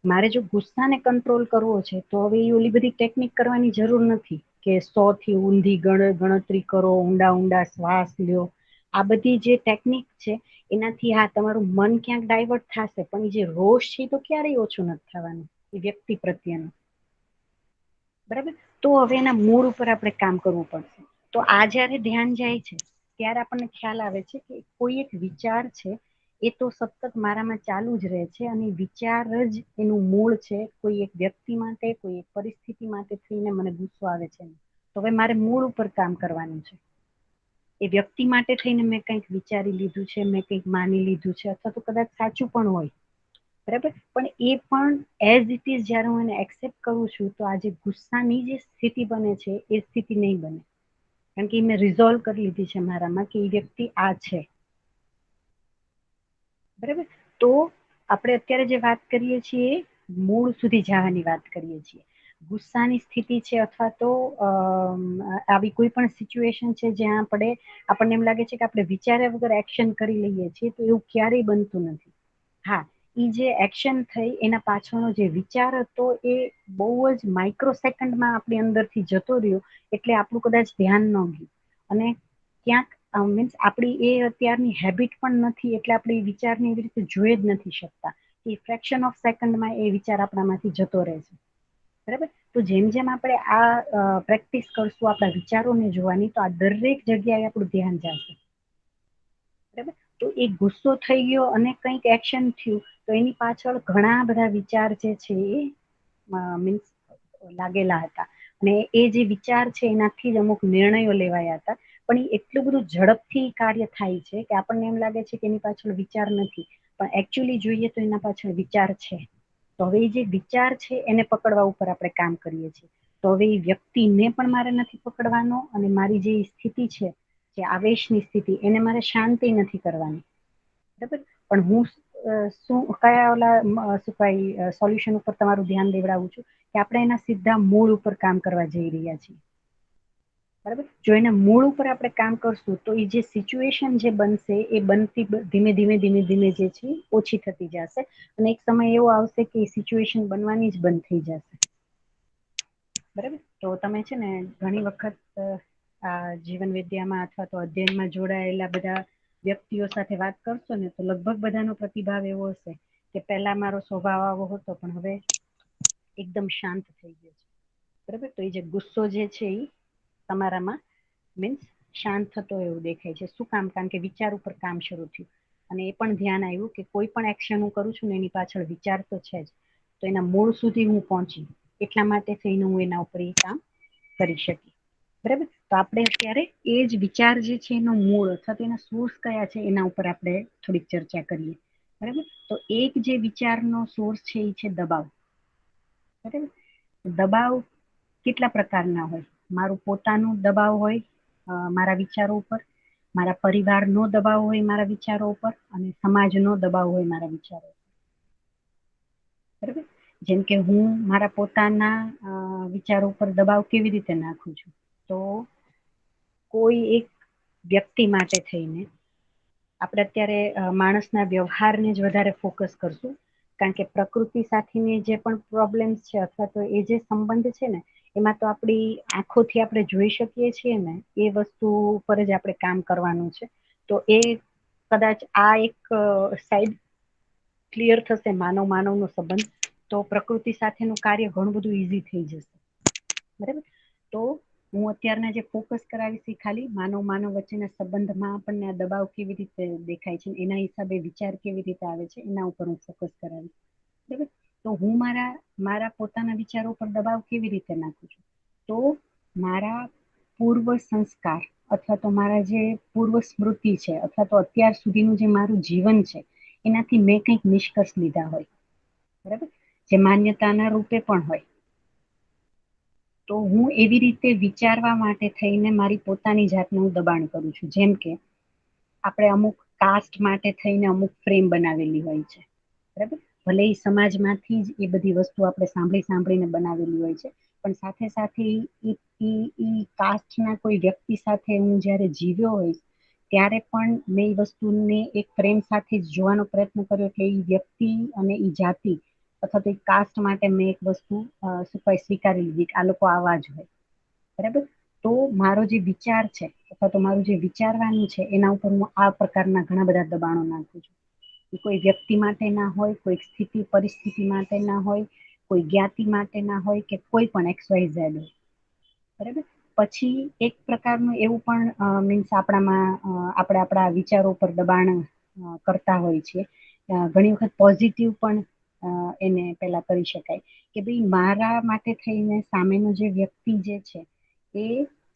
મારે જો ગુસ્સાને કંટ્રોલ કરવો છે તો હવે એ ઓલી બધી ટેકનિક કરવાની જરૂર નથી કે 100 થી ઊંધી ગણતરી કરો, ઊંડા શ્વાસ લ્યો. આ બધી જે ટેકનિક છે એનાથી હા, તમારું મન ક્યાંક ડાયવર્ટ થશે, પણ જે રોષ છે તો ક્યારેય ઓછું નથી થવાનું એ વ્યક્તિ પ્રત્યેનો, બરાબર. તો હવે એના મૂળ ઉપર આપણે કામ કરવું પડશે. તો આ જ્યારે ધ્યાન જાય છે ત્યારે આપણને ખ્યાલ આવે છે કે કોઈ એક વિચાર છે એ તો સતત મારામાં ચાલુ જ રહે છે અને વિચાર જ એનું મૂળ છે. કોઈ એક વ્યક્તિ માટે, કોઈ એક પરિસ્થિતિ માટે થઈને મને ગુસ્સો આવે છે, તો હવે મારે મૂળ ઉપર કામ કરવાનું છે. એ વ્યક્તિ માટે થઈને મેં કંઈક વિચારી લીધું છે, મેં કંઈક માની લીધું છે, અથવા તો કદાચ સાચું પણ હોય, બરાબર. પણ એ પણ એઝ ઇટ ઇઝ જ્યારે હું એને એક્સેપ્ટ કરું છું તો આ જે ગુસ્સાની જે સ્થિતિ બને છે એ સ્થિતિ નહીં બને, કારણ કે મેં રિઝોલ્વ કરી લીધી છે મારામાં કે એ વ્યક્તિ આ છે, બરાબર. તો આપણે અત્યારે જે વાત કરીએ છીએ મૂળ સુધી જવાની વાત કરીએ છીએ. ગુસ્સાની સ્થિતિ છે અથવા તો આવી કોઈ પણ સિચ્યુએશન છે જ્યાં આપણને એમ લાગે છે કે આપણે વિચાર્યા વગર એક્શન કરી લઈએ છીએ, તો એવું ક્યારેય બનતું નથી. હા, એ જે એક્શન થઈ એના પાછળનો જે વિચાર હતો એ બહુ જ માઇક્રો સેકન્ડમાં આપણી અંદરથી જતો રહ્યો, એટલે આપણું કદાચ ધ્યાન ન ગયું અને ક્યાંક મીન્સ આપણી એ અત્યારની હેબિટ પણ નથી, એટલે આપણે વિચારને એવી રીતે જોઈ જ નથી શકતા. એ ફ્રેક્શન ઓફ સેકન્ડમાં એ વિચાર આપણામાંથી જતો રહે છે, બરાબર. તો જેમ જેમ આપણે આ પ્રેક્ટિસ કરશું આપણા વિચારોને જોવાની, તો આ દરેક જગ્યાએ આપણું ધ્યાન જશે, બરાબર. તો એ ગુસ્સો થઈ ગયો અને કંઈક એક્શન થયું તો એની પાછળ ઘણા બધા વિચાર જે છે એ મીન્સ લાગેલા હતા અને એ જે વિચાર છે એનાથી જ અમુક નિર્ણયો લેવાયા હતા. પણ એ એટલું બધું ઝડપથી કાર્ય થાય છે કે આપણને એમ લાગે છે કે એની પાછળ વિચાર નથી, પણ એકચ્યુઅલી જોઈએ તો એના પાછળ વિચાર છે. તો હવે એ જે વિચાર છે એને પકડવા ઉપર આપણે કામ કરીએ છીએ. તો હવે એ વ્યક્તિને પણ મારે નથી પકડવાનો, અને મારી જે સ્થિતિ છે, જે આવેશની સ્થિતિ, એને મારે શાંતિ નથી કરવાની. બરાબર. પણ હું શું કયા ઓલા શું કઈ સોલ્યુશન ઉપર તમારું ધ્યાન દેવડાવું છું કે આપણે એના સીધા મૂળ ઉપર કામ કરવા જઈ રહ્યા છીએ. બરાબર. જો એના મૂળ ઉપર આપણે કામ કરશું તો એ જે સિચ્યુએશન જે બનશે એ બનતી ધીમે ધીમે ધીમે ધીમે જે છે ઓછી થતી જશે, અને એક સમય એવો આવશે કે એ સિચ્યુએશન બનવાની જ બંધ થઈ જશે. બરાબર. તો તમે છે ને ઘણી વખત આ જીવન વિદ્યામાં અથવા તો અધ્યયનમાં જોડાયેલા બધા વ્યક્તિઓ સાથે વાત કરશો ને તો લગભગ બધાનો પ્રતિભાવ એવો હશે કે પહેલા મારો સ્વભાવ આવો હતો પણ હવે એકદમ શાંત થઈ ગયો છે. બરાબર. તો એ જે ગુસ્સો જે છે એ તમારામાં મીન્સ શાંત થતો એવું દેખાય છે. શું કામ? કારણ કે વિચાર ઉપર કામ શરૂ થયું, અને એ પણ ધ્યાન આવ્યું કે કોઈ પણ એક્શન હું કરું છું ને એની પાછળ વિચાર તો છે જ, તો એના મૂળ સુધી હું પહોંચી, એટલા માટે થઈને હું એના ઉપર એ કામ કરી શકી. બરાબર. તો આપણે અત્યારે એ જ વિચાર જે છે એનો મૂળ અથવા તો એના સોર્સ કયા છે એના ઉપર આપણે થોડીક ચર્ચા કરીએ. બરાબર. તો એક જે વિચારનો સોર્સ છે એ છે દબાવ. બરાબર. દબાવ કેટલા પ્રકારના હોય? મારું પોતાનું દબાવ હોય મારા વિચારો ઉપર, મારા પરિવારનો દબાવ હોય મારા વિચારો ઉપર, અને સમાજનો દબાવ હોય મારા વિચારો ઉપર. બરાબર. જેમ કે હું મારા પોતાના વિચારો ઉપર દબાવ કેવી રીતે નાખું છું? તો કોઈ એક વ્યક્તિ માટે થઈને આપણે અત્યારે માણસના વ્યવહારને જ વધારે ફોકસ કરશું, કારણ કે પ્રકૃતિ સાથેની જે પણ પ્રોબ્લેમ્સ છે અથવા તો એ જે સંબંધ છે ને એમાં તો આપણી આંખોથી આપણે જોઈ શકીએ છીએ ને એ વસ્તુ પર જ આપણે કામ કરવાનું છે. તો એ કદાચ આ એક સાઈડ ક્લિયર થશે, માનવ માનવનો સંબંધ, તો પ્રકૃતિ સાથેનું કાર્ય ઘણું બધું ઈઝી થઈ જશે. બરાબર. તો હું અત્યારના જે ફોકસ કરાવીશ એ ખાલી માનવ માનવ વચ્ચેના સંબંધમાં આપણને આ દબાવ કેવી રીતે દેખાય છે, એના હિસાબે વિચાર કેવી રીતે આવે છે એના ઉપર હું ફોકસ કરાવીશ. બરાબર. તો હું મારા પોતાના વિચારો પર દબાવ કેવી રીતે નાખું છું? તો મારા પૂર્વ સંસ્કાર અથવા તો મારા જે પૂર્વ સ્મૃતિ છે અથવા તો અત્યાર સુધીનું જે મારું જીવન છે એનાથી મેં કંઈક નિષ્કર્ષ લીધા હોય. બરાબર. જે માન્યતાના રૂપે પણ હોય. તો હું એવી રીતે વિચારવા માટે થઈને મારી પોતાની જાતનું હું દબાણ કરું છું. જેમ કે આપણે અમુક કાસ્ટ માટે થઈને અમુક ફ્રેમ બનાવેલી હોય છે. બરાબર. ભલે એ સમાજમાંથી જ એ બધી વસ્તુ આપણે સાંભળીને બનાવેલી હોય છે, પણ સાથે સાથે એ કાસ્ટના કોઈ વ્યક્તિ સાથે હું જ્યારે જીવ્યો હોઈશ ત્યારે પણ મેં એ વસ્તુને એક પ્રેમ સાથે જ જોવાનો પ્રયત્ન કર્યો કે એ વ્યક્તિ અને એ જાતિ અથવા તો એ કાસ્ટ માટે મેં એક વસ્તુ સ્વીકારી લીધી કે આ લોકો આવા જ હોય. બરાબર. તો મારો જે વિચાર છે અથવા તો મારું જે વિચારવાનું છે એના ઉપર હું આ પ્રકારના ઘણા બધા દબાણો નાખું છું. કોઈ વ્યક્તિ માટે ના હોય, કોઈ સ્થિતિ પરિસ્થિતિ માટે ના હોય, કોઈ જ્ઞાતિ માટે ના હોય, કે કોઈ પણ XYZ હોય. બરાબર. પછી એક પ્રકારનું એવું પણ મીન્સ આપણામાં આપણે આપણા વિચારો પર દબાણ કરતા હોય છે. ઘણી વખત પોઝિટિવ પણ એને પેલા કરી શકાય કે ભાઈ મારા માટે થઈને સામેનો જે વ્યક્તિ જે છે એ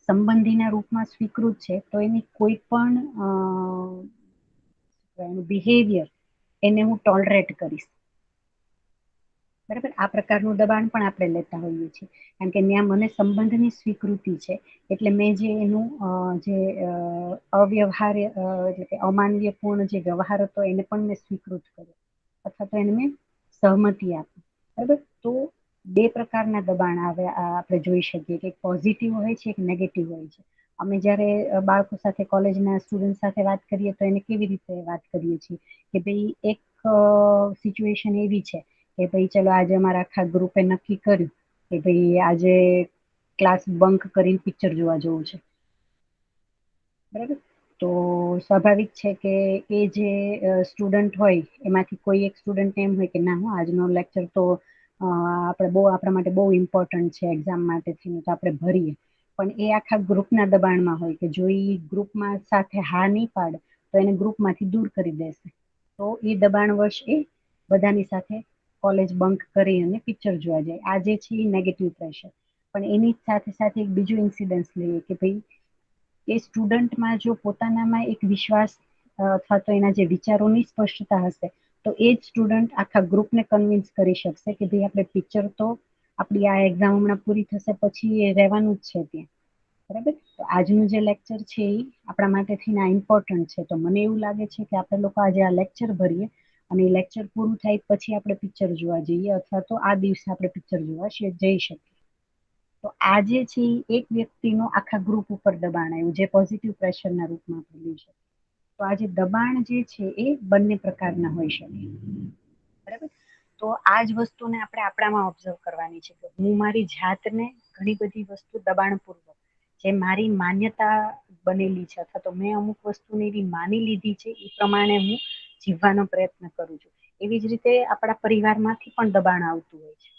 સંબંધીના રૂપમાં સ્વીકૃત છે, તો એની કોઈ પણ બિહેવિયર એને હું ટોલરેટ કરીશ. બરાબર. આ પ્રકારનું દબાણ પણ આપણે લેતા હોઈએ છીએ, કારણ કે ત્યાં મને સંબંધની સ્વીકૃતિ છે એટલે મેં જે એનું જે અવ્યવહાર્ય એટલે કે અમાનવીયપૂર્ણ જે વ્યવહાર હતો એને પણ મેં સ્વીકૃત કર્યો અથવા તો એને મેં સહમતિ આપી. બરાબર. તો બે પ્રકારના દબાણ આપણે જોઈ શકીએ કે એક પોઝિટિવ હોય છે, એક નેગેટિવ હોય છે. અમે જ્યારે બાળકો સાથે કોલેજના સ્ટુડન્ટ સાથે વાત કરીએ તો એને કેવી રીતે વાત કરીએ છીએ કે ભાઈ એક સિચ્યુએશન એવી છે કે ભાઈ ચલો આજે અમારા આખા ગ્રુપે નક્કી કર્યું કે ભાઈ આજે ક્લાસ બંક કરીને પિક્ચર જોવા જવું છે. બરાબર. તો સ્વાભાવિક છે કે એ જે સ્ટુડન્ટ હોય એમાંથી કોઈ એક સ્ટુડન્ટ એમ હોય કે ના આજનો લેક્ચર તો આપણા માટે બહુ ઇમ્પોર્ટન્ટ છે એક્ઝામ માટે થઈને, તો આપણે ભરીએ. પણ એ આખા ગ્રુપના દબાણમાં હોય કે જો એ ગ્રુપમાં સાથે હા નહીં પાડે તો એને ગ્રુપમાંથી દૂર કરી દેશે. તો એ દબાણવશ એ બધાની સાથે કોલેજ બંક કરી અને પિક્ચર જોવા જાય. આ જે છે એ નેગેટિવ પ્રેશર. પણ એની સાથે સાથે એક બીજું ઇન્સિડન્સ લઈએ કે ભાઈ એ સ્ટુડન્ટમાં જો પોતાનામાં એક વિશ્વાસ અથવા તો એના જે વિચારોની સ્પષ્ટતા હશે તો એ જ સ્ટુડન્ટ આખા ગ્રુપને કન્વિન્સ કરી શકશે કે ભાઈ આપણે પિક્ચર તો આપણી આ એક્ઝામ હમણાં પૂરી થશે પછી એ રહેવાનું જ છે ત્યાં. બરાબર. તો આજનું જે લેક્ચર છે એ આપણા માટે થઈને ઇમ્પોર્ટન્ટ છે. તો મને એવું લાગે છે કે આપણે લોકો આજે આ લેક્ચર ભરીએ અને એ લેક્ચર પૂરું થાય પછી આપણે પિક્ચર જોવા જઈએ, અથવા તો આ દિવસે આપણે પિક્ચર જોવા જઈ શકીએ. તો આ જે છે એ એક વ્યક્તિનો આખા ગ્રુપ ઉપર દબાણ આવ્યું, જે પોઝિટિવ પ્રેશરના રૂપમાં આપણે લઈ શકીએ. તો આ જે દબાણ જે છે એ બંને પ્રકારના હોઈ શકે. બરાબર. તો આ જ વસ્તુને આપણે આપણામાં ઓબ્ઝર્વ કરવાની છે કે હું મારી જાતને ઘણી બધી વસ્તુ દબાણપૂર્વક, જે મારી માન્યતા બનેલી છે અથવા તો મેં અમુક વસ્તુને એવી માની લીધી છે એ પ્રમાણે હું જીવવાનો પ્રયત્ન કરું છું. એવી જ રીતે આપણા પરિવારમાંથી પણ દબાણ આવતું હોય છે.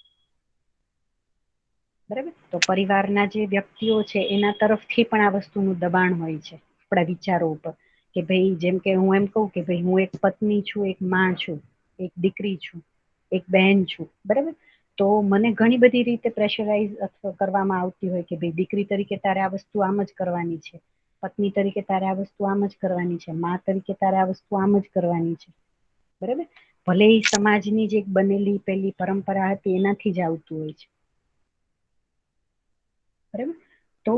બરાબર. તો પરિવારના જે વ્યક્તિઓ છે એના તરફથી પણ આ વસ્તુનું દબાણ હોય છે આપણા વિચારો ઉપર, કે ભાઈ જેમ કે હું એમ કહું કે ભાઈ હું એક પત્ની છું, એક માં છું, એક દીકરી છું, એક બહેન છું. બરાબર. તો મને ઘણી બધી રીતે પ્રેશરાઇઝ કરવામાં આવતી હોય કે ભાઈ દીકરી તરીકે તારે આ વસ્તુ આમ જ કરવાની છે, પત્ની તરીકે તારે આ વસ્તુ આમ જ કરવાની છે, માં તરીકે તારે આ વસ્તુ આમ જ કરવાની છે. બરાબર. ભલે એ સમાજની જે બનેલી પેલી પરંપરા હતી એનાથી જ આવતું હોય છે. બરાબર. તો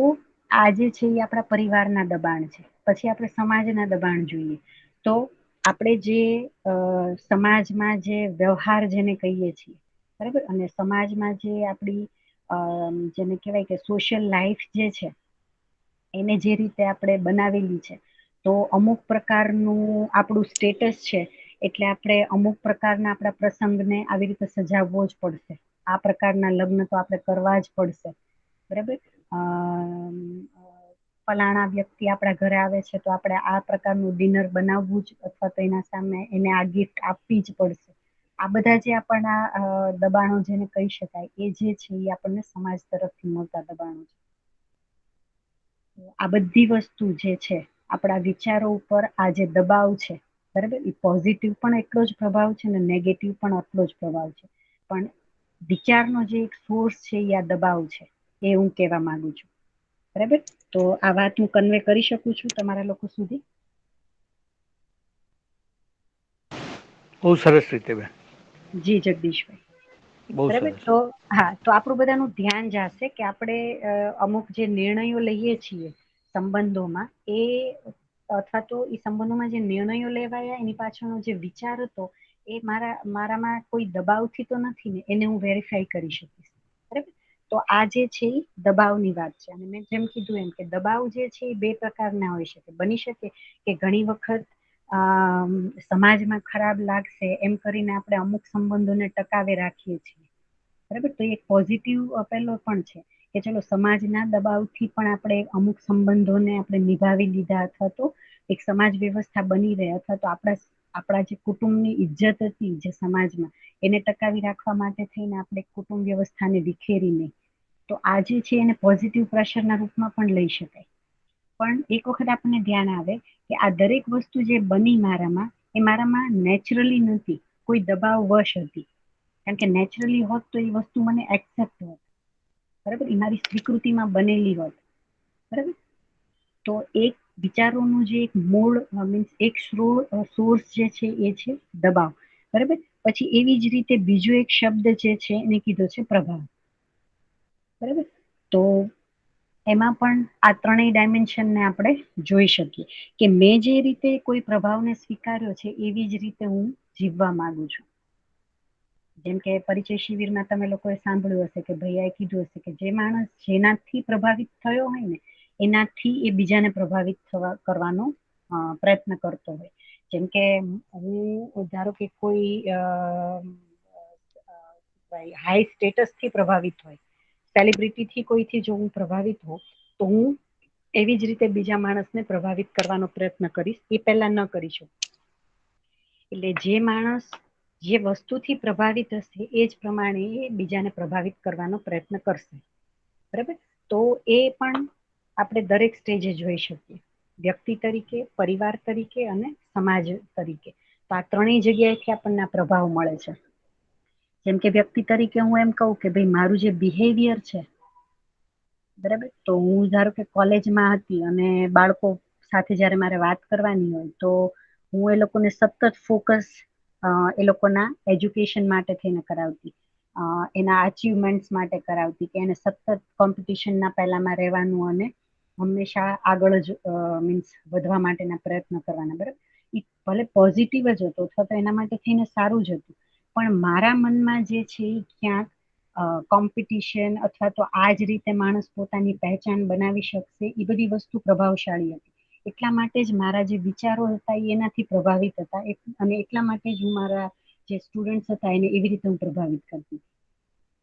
આ જે છે એ આપણા પરિવારના દબાણ છે. પછી આપણે સમાજના દબાણ જોઈએ તો આપણે જે સમાજમાં જે વ્યવહાર જેને કહીએ છીએ, બરાબર, અને સમાજમાં જે આપણી જેને કહેવાય કે સોશિયલ લાઈફ જે છે એને જે રીતે આપણે બનાવેલી છે, તો અમુક પ્રકારનું આપણું સ્ટેટસ છે એટલે આપણે અમુક પ્રકારના આપણા પ્રસંગને આવી રીતે સજાવવો જ પડશે. આ પ્રકારના લગ્ન તો આપણે કરવા જ પડશે. બરાબર. ફલાણા વ્યક્તિ આપણા ઘરે આવે છે તો આપણે આ પ્રકારનું ડિનર બનાવવું જ, અથવા તો એના સામે એને આ ગિફ્ટ આપવી જ પડશે. આ બધા જે આપણના દબાણો જેને કહી શકાય એ જે છે એ આપણને સમાજ તરફથી મળતા દબાણો છે. આ બધી વસ્તુ જે છે આપણા વિચારો ઉપર આ જે દબાવ છે, બરાબર, એ પોઝિટિવ પણ એટલો જ પ્રભાવ છે અને નેગેટિવ પણ એટલો જ પ્રભાવ છે. પણ વિચારનો જે એક સોર્સ છે એ આ દબાવ છે, એ હું કહેવા માંગુ છું. બરાબર. તો આ વાત હું કન્વે કરી શકું છું તમારા લોકો સુધી? બહુ સરસ રીતે બેન. જી જગદીશભાઈ. બહુ બરાબર. સરસ. તો હા, તો આપણું બધાનું ધ્યાન જશે કે આપણે અમુક જે નિર્ણયો લઈએ છીએ સંબંધોમાં, એ અથવા તો એ સંબંધોમાં જે નિર્ણયો લેવાયા એની પાછળનો જે વિચાર હતો એ મારામાં કોઈ દબાવથી તો નથી ને, એને હું વેરીફાઈ કરી શકીશ. બરાબર. તો આ જે છે એ દબાવની વાત છે. અને મેં જેમ કીધું એમ કે દબાવ જે છે એ બે પ્રકારના હોઈ શકે. બની શકે કે ઘણી વખત સમાજમાં ખરાબ લાગશે એમ કરીને આપણે અમુક સંબંધોને ટકાવી રાખીએ છીએ. બરાબર. તો એક પોઝિટિવ પહેલો પણ છે કે ચલો સમાજના દબાવથી પણ આપણે અમુક સંબંધોને આપણે નિભાવી લીધા, અથવા તો એક સમાજ વ્યવસ્થા બની રહે, અથવા તો આપણા જે કુટુંબની ઇજ્જત હતી જે સમાજમાં એને ટકાવી રાખવા માટે થઈને આપણે કુટુંબ વ્યવસ્થાને વિખેરી નહીં. તો આ જે છે એને પોઝિટિવ પ્રેશરના રૂપમાં પણ લઈ શકાય. પણ એક વખત આપણને ધ્યાન આવે કે આ દરેક વસ્તુ જે બની મારામાં, એ મારામાં નેચરલી નથી, કોઈ દબાવ વશ હતી. કારણ કે નેચરલી હોત તો એ વસ્તુ મને એક્સેપ્ટ હોત. બરાબર. એ મારી સ્વીકૃતિમાં બનેલી હોત. બરાબર. તો એક વિચારોનું જે એક મૂળ મીન્સ એક સોર્સ જે છે એ છે દબાવ. બરાબર. પછી એવી જ રીતે બીજો એક શબ્દ જે છે એને કીધો છે પ્રભાવ. બરાબર. તો એમાં પણ આ ત્રણેય ડાયમેન્શનને આપણે જોઈ શકીએ કે મેં જે રીતે કોઈ પ્રભાવને સ્વીકાર્યો છે એવી જ રીતે હું જીવવા માંગુ છું. જેમ કે પરિચય શિબિરમાં તમે લોકોએ સાંભળ્યું હશે કે ભૈયાએ કીધું હશે કે જે માણસ જેનાથી પ્રભાવિત થયો હોય ને એનાથી એ બીજાને પ્રભાવિત કરવાનો પ્રયત્ન કરતો હોય. જેમ કે હું ધારો કે કોઈ હાઈ સ્ટેટસ થી પ્રભાવિત હોય, સેલિબ્રિટી થી કોઈથી જો હું પ્રભાવિત હોઉં તો હું એવી જ રીતે બીજા માણસને પ્રભાવિત કરવાનો પ્રયત્ન કરીશ. એ પહેલા ન કરી શકું. એટલે જે માણસ જે વસ્તુથી પ્રભાવિત હશે એ જ પ્રમાણે એ બીજાને પ્રભાવિત કરવાનો પ્રયત્ન કરશે. બરાબર. તો એ પણ આપણે દરેક સ્ટેજે જોઈ શકીએ, વ્યક્તિ તરીકે, પરિવાર તરીકે અને સમાજ તરીકે. તો આ ત્રણેય જગ્યાએથી આપણને પ્રભાવ મળે છે. જેમ કે વ્યક્તિ તરીકે હું એમ કહું કે ભાઈ મારું જે બિહેવિયર છે, બરાબર, તો હું ધારો કે કોલેજમાં હતી અને બાળકો સાથે જયારે મારે વાત કરવાની હોય તો હું એ લોકોને સતત ફોકસ એ લોકોના એજ્યુકેશન માટે થઈને કરાવતી, એના અચીવમેન્ટ્સ માટે કરાવતી, કે એને સતત કોમ્પિટિશનના પહેલામાં રહેવાનું અને હંમેશા આગળ જ મીન્સ વધવા માટેના પ્રયત્ન કરવાના. બરાબર, એ ભલે પોઝિટિવ જ હતો અથવા તો એના માટે થઈને સારું જ હતું, પણ મારા મનમાં જે છે એ ક્યાંક કોમ્પિટિશન અથવા તો આ જ રીતે માણસ પોતાની પહેચાન બનાવી શકશે એ બધી વસ્તુ પ્રભાવશાળી હતી. એટલા માટે જ મારા જે વિચારો હતા એ એનાથી પ્રભાવિત હતા, અને એટલા માટે જ હું મારા જે સ્ટુડન્ટ્સ હતા એને એવી રીતે હું પ્રભાવિત કરતી.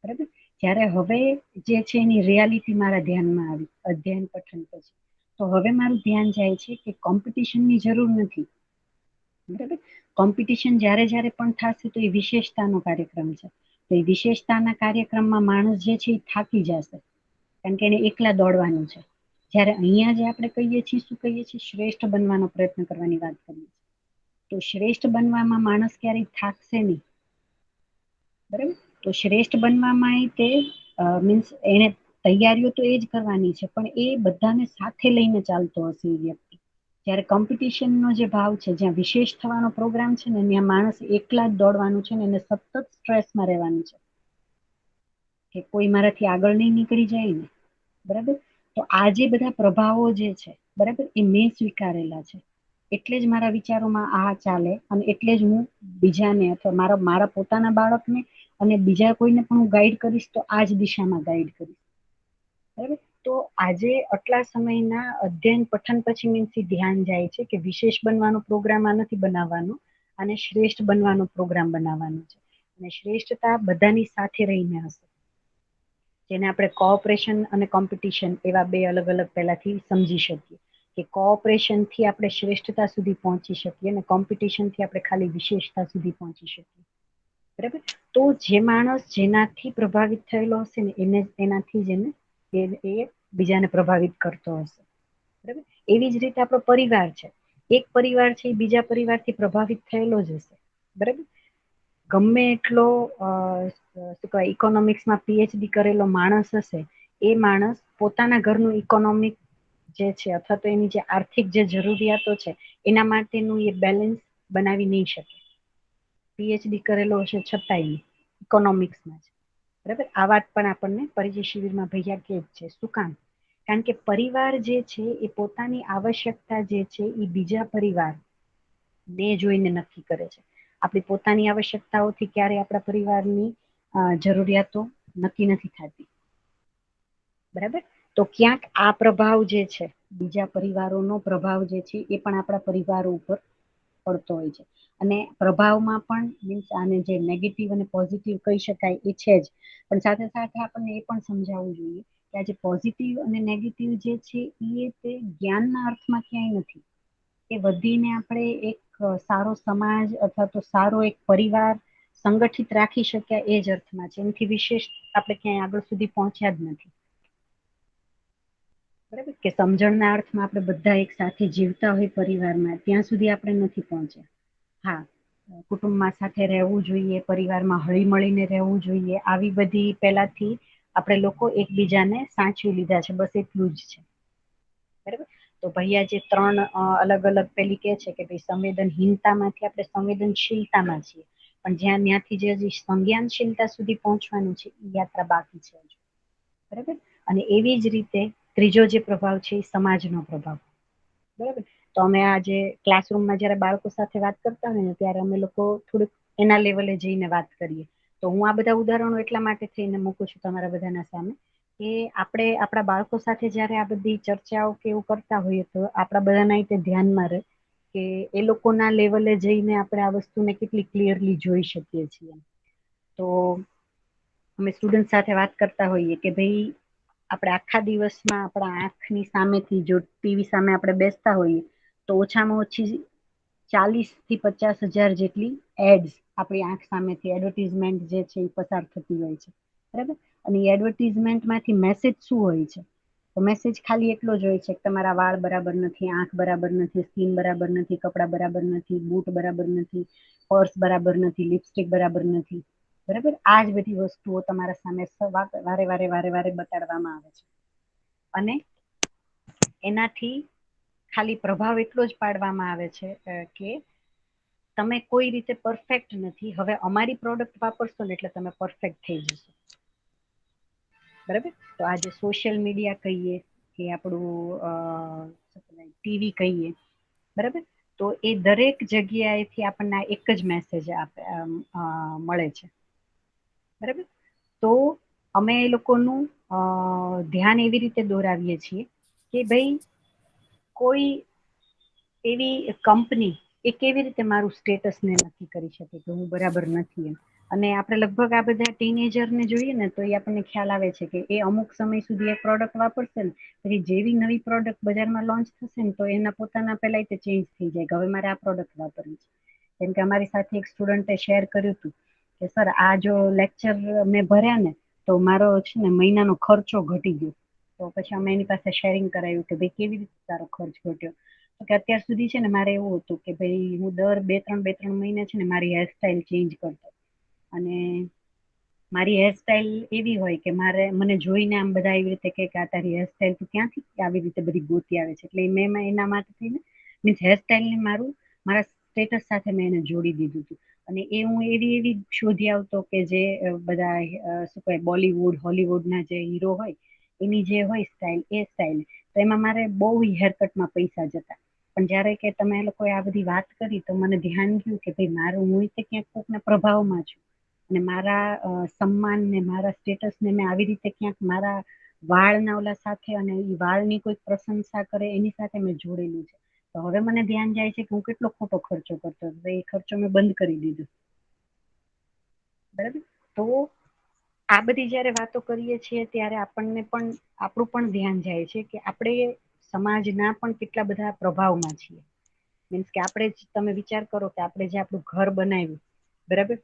બરાબર, જ્યારે હવે જે છે એની રિયાલિટી મારા ધ્યાનમાં આવી અધ્યયન પઠન પછી, તો હવે મારું ધ્યાન જાય છે કે કોમ્પિટિશનની જરૂર નથી. બરાબર, કોમ્પિટિશન જ્યારે જ્યારે પણ થશે તો એ વિશેષતાનો કાર્યક્રમ છે, તો એ વિશેષતાના કાર્યક્રમમાં માણસ જે છે એ થાકી જશે, કારણ કે એને એકલા દોડવાનું છે. જ્યારે અહીંયા જે આપણે કહીએ છીએ શું કહીએ છીએ, શ્રેષ્ઠ બનવાનો પ્રયત્ન કરવાની વાત કરીએ છીએ, તો શ્રેષ્ઠ બનવામાં માણસ ક્યારેય થાકશે નહીં. બરાબર, તો શ્રેષ્ઠ બનવામાં તે મીન્સ એને તૈયારીઓ તો એ જ કરવાની છે, પણ એ બધાને સાથે લઈને ચાલતો હશે એ વ્યક્તિ. જ્યારે કોમ્પિટિશનનો જે ભાવ છે, જ્યાં વિશેષ થવાનો પ્રોગ્રામ છે ને, ત્યાં માણસ એકલા જ દોડવાનું છે ને એને સતત સ્ટ્રેસમાં રહેવાનું છે કે કોઈ મારાથી આગળ નહીં નીકળી જાય ને. બરાબર, તો આ જે બધા પ્રભાવો જે છે, બરાબર, એ મેં સ્વીકારેલા છે, એટલે જ મારા વિચારોમાં આ ચાલે, અને એટલે જ હું બીજાને અથવા મારા પોતાના બાળકને અને બીજા કોઈને પણ હું ગાઈડ કરીશ તો આ જ દિશામાં ગાઈડ કરીશ. બરાબર, તો આજે આટલા સમયના અધ્યયન પઠન પછી મીન્સથી ધ્યાન જાય છે કે વિશેષ બનવાનો પ્રોગ્રામ આ નથી બનાવવાનો, અને શ્રેષ્ઠ બનવાનો પ્રોગ્રામ બનાવવાનો છે. અને શ્રેષ્ઠતા બધાની સાથે રહીને હશે, જેને આપણે કોઓપરેશન અને કોમ્પિટિશન એવા બે અલગ અલગ પહેલાથી સમજી શકીએ, કે કોઓપરેશનથી આપણે શ્રેષ્ઠતા સુધી પહોંચી શકીએ અને કોમ્પિટિશનથી આપણે ખાલી વિશેષતા સુધી પહોંચી શકીએ. બરાબર, તો જે માણસ જેનાથી પ્રભાવિત થયેલો હશે ને એનાથી જ એ બીજાને પ્રભાવિત કરતો હશે. બરાબર, એવી જ રીતે આપણો પરિવાર છે, એક પરિવાર છે એ બીજા પરિવારથી પ્રભાવિત થયેલો જ હશે. બરાબર, ગમે એટલો શું કહેવાય ઇકોનોમિક્સમાં પીએચડી કરેલો માણસ હશે, એ માણસ પોતાના ઘરનું ઇકોનોમિક જે છે અથવા તો એની જે આર્થિક જે જરૂરિયાતો છે એના માટેનું એ બેલેન્સ બનાવી નહીં શકે, પીએચડી કરેલો હશે છતાંય ઇકોનોમિક્સમાં છે. બરાબર, આ વાત પણ આપણને પરિચય શિબિરમાં ભૈયા કે છે. શું કામ? કારણ કે પરિવાર જે છે એ પોતાની આવશ્યકતા જે છે એ બીજા પરિવાર ને જોઈને નક્કી કરે છે. આપણી પોતાની આવશ્યકતાઓથી ક્યારે આપણા પરિવારની જરૂરિયાતો નક્કી નથી થતી. બરાબર, તો ક્યાંક આ પ્રભાવ જે છે, બીજા પરિવારોનો પ્રભાવ જે છે એ પણ આપણા પરિવારો ઉપર પડતો હોય છે. અને પ્રભાવમાં પણ મીન્સ આને જે નેગેટિવ અને પોઝિટિવ કહી શકાય એ છે જ, પણ સાથે સાથે આપણને એ પણ સમજાવવું જોઈએ કે આ જે પોઝિટિવ અને નેગેટિવ જે છે એ તે જ્ઞાનના અર્થમાં ક્યાંય નથી, એ વધીને આપણે એક સારો સમાજ અથવા તો સારો એક પરિવાર સંગઠિત રાખી શક્યા એ જ અર્થમાં છે. એનાથી વિશેષ આપણે ક્યાંય આગળ સુધી પહોંચ્યા જ નથી. બરાબર, કે સમજણના અર્થમાં આપણે બધા એક સાથે જીવતા હોય પરિવારમાં, ત્યાં સુધી આપણે નથી પહોંચ્યા. હા, કુટુંબમાં સાથે રહેવું જોઈએ, પરિવારમાં હળી મળીને રહેવું જોઈએ, આવી બધી પહેલાથી આપણે લોકો એકબીજાને સાચવી લીધા છે, બસ એટલું જ છે. બરાબર, તો ભૈયા જે ત્રણ અલગ અલગ પેલી કે છે કે ભાઈ સંવેદનહીનતામાંથી આપણે સંવેદનશીલતામાં છીએ, પણ ત્યાંથી જે હજી સંજ્ઞાનશીલતા સુધી પહોંચવાનું છે એ યાત્રા બાકી છે. બરાબર, અને એવી જ રીતે ત્રીજો જે પ્રભાવ છે એ સમાજનો પ્રભાવ. બરાબર, તો અમે આજે ક્લાસરૂમમાં જયારે બાળકો સાથે વાત કરતા હોય ને ત્યારે અમે લોકો થોડુંક એના લેવલે જઈને વાત કરીએ. તો હું આ બધા ઉદાહરણો એટલા માટે થઈને મૂકું છું તમારા બધાના સામે, કે આપણે આપણા બાળકો સાથે જયારે આ બધી ચર્ચાઓ કે એવું કરતા હોઈએ તો આપણા બધાના રીતે ધ્યાનમાં રહે કે એ લોકોના લેવલે જઈને આપણે આ વસ્તુને કેટલી ક્લિયરલી જોઈ શકીએ છીએ. તો અમે સ્ટુડન્ટ સાથે વાત કરતા હોઈએ કે ભાઈ આપણે આખા દિવસમાં આપણા આંખની સામેથી જો ટીવી સામે આપણે બેસતા હોઈએ તો ઓછામાં ઓછી 40,000 થી 50,000 જેટલી એડ્સ આપણી આંખ સામેથી એડવર્ટીઝમેન્ટ જે છે એ પસાર થતી હોય છે. બરાબર, અને એ એડવર્ટીઝમેન્ટમાંથી મેસેજ શું હોય છે? તો મેસેજ ખાલી એટલો જ હોય છે કે તમારા વાળ બરાબર નથી, આંખ બરાબર નથી, સ્કિન બરાબર નથી, કપડાં બરાબર નથી, બૂટ બરાબર નથી, પર્સ બરાબર નથી, લિપસ્ટિક બરાબર નથી. બરાબર, આ જ બધી વસ્તુઓ તમારા સામે વારે વારે બતાડવામાં આવે છે, અને એનાથી ખાલી પ્રભાવ એટલો જ પાડવામાં આવે છે કે તમે કોઈ રીતે પરફેક્ટ નથી, હવે અમારી પ્રોડક્ટ વાપરશો ને એટલે તમે પરફેક્ટ થઈ જશો. બરાબર. તો આજે સોશિયલ મીડિયા કહીએ કે આપણું ટીવી કહીએ, બરાબર, તો એ દરેક જગ્યાએથી આપણને એક જ મેસેજ મળે છે. બરાબર. તો અમે એ લોકોનું ધ્યાન એવી રીતે દોરાવીએ છીએ કે ભાઈ કોઈ એવી કંપની એ કેવી રીતે મારું સ્ટેટસને નક્કી કરી શકે કે હું બરાબર નથી એમ. અને આપણે લગભગ આ બધા ટીનેજરને જોઈએ ને તો એ આપણને ખ્યાલ આવે છે કે એ અમુક સમય સુધી એ પ્રોડક્ટ વાપરશે ને પછી જેવી નવી પ્રોડક્ટ બજારમાં લોન્ચ થશે ને તો એના પોતાના પહેલા તે ચેન્જ થઈ જાય કે હવે મારે આ પ્રોડક્ટ વાપરવી છે. કેમ કે અમારી સાથે એક સ્ટુડન્ટે શેર કર્યું હતું કે સર આ જો લેક્ચર મેં ભર્યા ને તો મારો છે ને મહિનાનો ખર્ચો ઘટી ગયો. તો પછી અમે એની પાસે શેરિંગ કરાવ્યું કે ભાઈ કેવી રીતે તારો ખર્ચ ઘટ્યો. કે અત્યાર સુધી છે ને મારે એવું હતું કે ભાઈ હું દર 2-3 મહિને છે ને મારી હેરસ્ટાઈલ ચેન્જ કરતો. અને મારી હેરસ્ટાઈલ એવી હોય કે મને જોઈને આમ બધા એવી રીતે કે આ તારી હેરસ્ટાઈલ તું ક્યાંથી આવી રીતે બધી ગોતી આવે છે. એટલે મેં એના માટે થઈને મીન્સ હેરસ્ટાઈલને મારા સ્ટેટસ સાથે મેં એને જોડી દીધું હતું. અને એ હું એવી શોધી આવતો કે જે બધા શું કહે બોલીવુડ હોલીવુડના જે હીરો હોય એની જે હોય સ્ટાઇલ એ સ્ટાઇલ. તો એમાં મારે બહુ હેરકટમાં પૈસા જતા. પણ જયારે કે તમે લોકોએ આ બધી વાત કરી તો મને ધ્યાન ગયું કે ભાઈ હું ક્યાંક કોકના પ્રભાવમાં છું. અને મારા સન્માન ને મારા સ્ટેટસને મેં આવી રીતે ક્યાંક મારા વાળના ઓલા સાથે અને એ વાળની કોઈ પ્રશંસા કરે એની સાથે મેં જોડેલું છે. તો હવે મને ધ્યાન જાય છે કે હું કેટલો ખોટો ખર્ચો કરતો હતો. એ ખર્ચો મેં બંધ કરી દીધો. બરાબર. તો આ બધી જયારે વાતો કરીએ છીએ ત્યારે આપણને પણ આપણું પણ ધ્યાન જાય છે કે આપણે સમાજના પણ કેટલા બધા પ્રભાવમાં છીએ. મીન્સ કે આપણે તમે વિચાર કરો કે આપણે જે આપણું ઘર બનાવ્યું, બરાબર,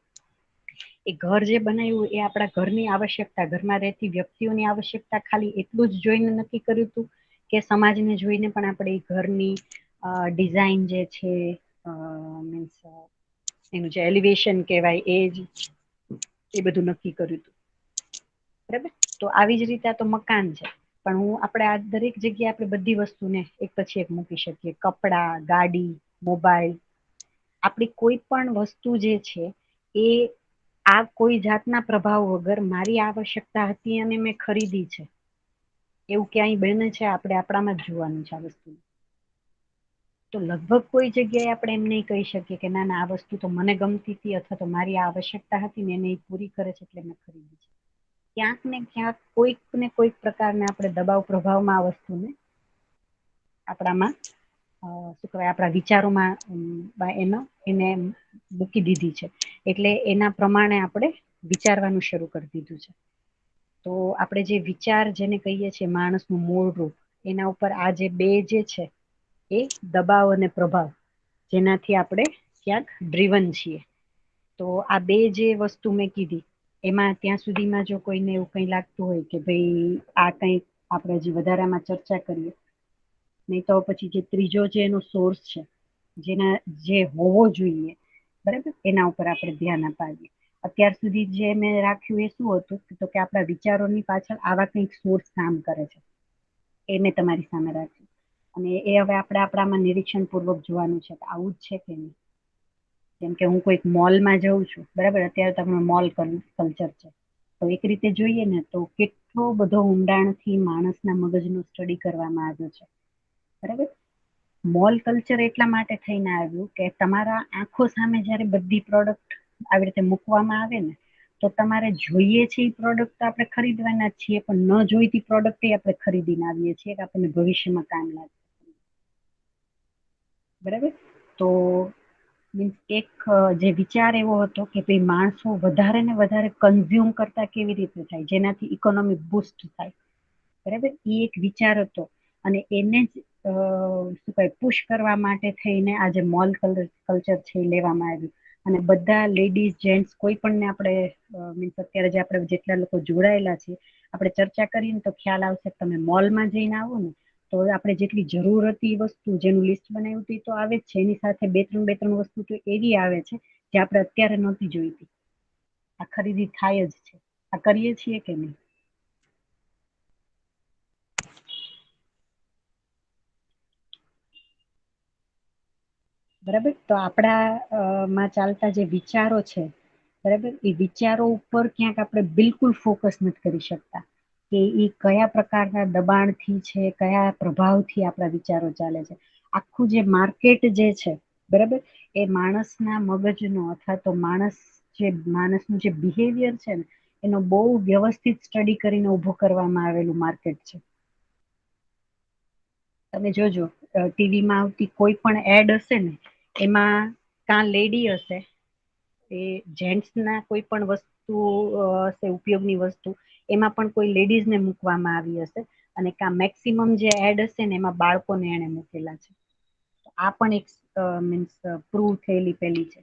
એ ઘર જે બનાવ્યું એ આપણા ઘરની આવશ્યકતા, ઘરમાં રહેતી વ્યક્તિઓની આવશ્યકતા ખાલી એટલું જ જોઈને નક્કી કર્યું હતું કે સમાજને જોઈને પણ આપણે ઘરની ડિઝાઇન જે છે મીન્સ એનું જે એલિવેશન કહેવાય એ બધું નક્કી કર્યું હતું. બરાબર. તો આવી જ રીતે આ તો મકાન છે. પણ આપણે આ દરેક જગ્યાએ આપણે બધી વસ્તુને એક પછી એક મૂકી શકીએ. કપડા, ગાડી, મોબાઈલ, આપણી કોઈ પણ વસ્તુ જે છે એ આ કોઈ જાતના પ્રભાવ વગર મારી આવશ્યકતા હતી અને મેં ખરીદી છે એવું ક્યાંય બને છે? આપણે આપણામાં જ જોવાનું છે આ વસ્તુ. તો લગભગ કોઈ જગ્યાએ આપણે એમ નહીં કહી શકીએ કે ના આ વસ્તુ તો મને ગમતી હતી અથવા તો મારી આ આવશ્યકતા હતી ને એને એ પૂરી કરે છે એટલે મેં ખરીદી છે. ક્યાંક ને ક્યાંક કોઈક ને કોઈક પ્રકારના આપણે દબાવ પ્રભાવમાં આ વસ્તુને આપણામાં શું કહેવાય આપણા વિચારોમાં એને મૂકી દીધી છે. એટલે એના પ્રમાણે આપણે વિચારવાનું શરૂ કરી દીધું છે. તો આપણે જે વિચાર જેને કહીએ છીએ માણસનું મૂળ રૂપ, એના ઉપર આ જે બે જે છે એ દબાવ અને પ્રભાવ, જેનાથી આપણે ક્યાંક ડ્રીવન છીએ. તો આ બે જે વસ્તુ મેં કીધી એમાં ત્યાં સુધીમાં જો કોઈને એવું કંઈ લાગતું હોય કે ભાઈ આ કંઈક આપણે હજી વધારામાં ચર્ચા કરીએ, નહીં તો પછી જે ત્રીજો જે એનો સોર્સ છે જે હોવો જોઈએ, બરાબર, એના ઉપર આપણે ધ્યાન અપાવીએ. અત્યાર સુધી જે મેં રાખ્યું એ શું હતું તો કે આપણા વિચારોની પાછળ આવા કંઈક સોર્સ કામ કરે છે. એ મેં તમારી સામે રાખ્યું. અને એ હવે આપણે આપણામાં નિરીક્ષણ પૂર્વક જોવાનું છે કે આવું જ છે કે નહીં. જેમ કે હું કોઈક મોલમાં જાઉં છું, બરાબર, અત્યારે તમે મોલ કલ્ચર છે, તો એક રીતે જોઈએ ને તો કેટલો બધો ઊંડાણથી માણસના મગજનો સ્ટડી કરવામાં આવ્યો છે. બરાબર. મોલ કલ્ચર એટલા માટે થઈને આવ્યું કે તમારા આંખો સામે જ્યારે બધી પ્રોડક્ટ આવી રીતે મૂકવામાં આવે ને તો તમારે જોઈએ છે એ પ્રોડક્ટ તો આપણે ખરીદવાના જ છીએ, પણ ન જોઈતી પ્રોડક્ટ આપણે ખરીદીને આવીએ છીએ કે આપણને ભવિષ્યમાં કામ લાગે. બરાબર. તો મીન્સ એક જે વિચાર એવો હતો કે ભાઈ માણસો વધારે ને વધારે કન્ઝ્યુમ કરતા કેવી રીતે થાય જેનાથી ઇકોનોમી બૂસ્ટ થાય. બરાબર. એ એક વિચાર હતો અને એને જ શું કહે પુશ કરવા માટે થઈને આ જે મોલ કલ્ચર છે એ લેવામાં આવ્યું. અને બધા લેડીઝ જેન્ટ્સ કોઈ પણને આપણે મીન્સ અત્યારે જે આપણે જેટલા લોકો જોડાયેલા છે આપણે ચર્ચા કરીને તો ખ્યાલ આવશે કે તમે મોલમાં જઈને આવો ને તો આપણે જેટલી જરૂર હતી એ વસ્તુ જેનું લિસ્ટ બનાવ્યું હતું તો આવે જ છે, એની સાથે બે ત્રણ વસ્તુ તો એવી આવે છે જે આપણે અત્યારે નહોતી જોઈતી. આ ખરીદી થાય જ છે. આ કરીએ છીએ કે નહીં? બરાબર. તો આપણા માં ચાલતા જે વિચારો છે, બરાબર, એ વિચારો ઉપર ક્યાંક આપણે બિલકુલ ફોકસ નથી કરી શકતા કે એ કયા પ્રકારના દબાણથી છે, કયા પ્રભાવથી આપણા વિચારો ચાલે છે. આખું જે માર્કેટ જે છે, બરાબર, એ માણસના મગજનો અથવા તો માણસનું જે બિહેવિયર છે ને, એનો બહુ વ્યવસ્થિત સ્ટડી કરીને ઊભો કરવામાં આવેલું માર્કેટ છે. તમે જોજો, ટીવીમાં આવતી કોઈ પણ એડ હશે ને, એમાં કાં લેડી હશે, એ જેન્ટ્સના કોઈ પણ વસ્તુ હશે, ઉપયોગની વસ્તુ, એમાં પણ કોઈ લેડીઝને મૂકવામાં આવી હશે, અને કાં મેક્સિમમ જે એડ હશે ને એમાં બાળકોને એને મૂકેલા છે. આ પણ એક મીન્સ પ્રૂવ થયેલી પેલી છે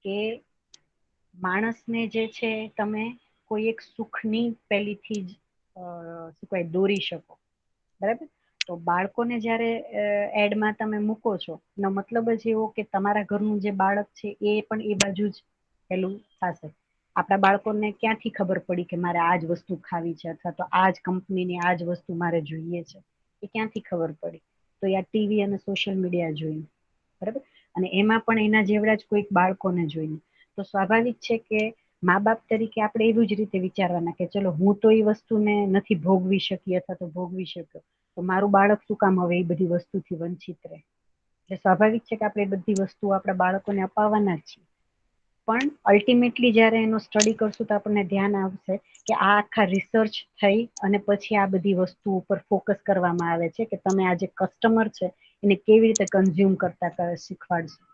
કે માણસને જે છે તમે કોઈ એક સુખની પેલીથી જ શું કહેવાય દોરી શકો, બરાબર. તો બાળકોને જ્યારે એડમાં તમે મૂકો છો, એનો મતલબ જ એવો કે તમારા ઘરનું જે બાળક છે એ પણ એ બાજુ જ પેલું થશે. આપણા બાળકોને ક્યાંથી ખબર પડી કે મારે આ જ વસ્તુ ખાવી છે, અથવા તો આ જ કંપનીની આ જ વસ્તુ મારે જોઈએ છે, એ ક્યાંથી ખબર પડી? તો આ ટીવી અને સોશિયલ મીડિયા જોઈને, બરાબર. અને એમાં પણ એના જેવડા જ કોઈક બાળકોને જોઈને. તો સ્વાભાવિક છે કે મા બાપ તરીકે આપણે એવું જ રીતે વિચારવાના કે ચલો, હું તો એ વસ્તુને નથી ભોગવી શકી અથવા તો ભોગવી શક્યો, તો મારું બાળક શું કામ હવે એ બધી વસ્તુથી વંચિત રહે? એટલે સ્વાભાવિક છે કે આપણે એ બધી વસ્તુઓ આપણા બાળકોને અપાવવાના જ છીએ. પણ અલ્ટિમેટલી જ્યારે એનો સ્ટડી કરશું તો આપણને ધ્યાન આવશે કે આ આખા રિસર્ચ થઈ અને પછી આ બધી વસ્તુ ઉપર ફોકસ કરવામાં આવે છે કે તમે આ જે કસ્ટમર છે એને કેવી રીતે કન્ઝ્યુમ કરતા શીખવાડશું,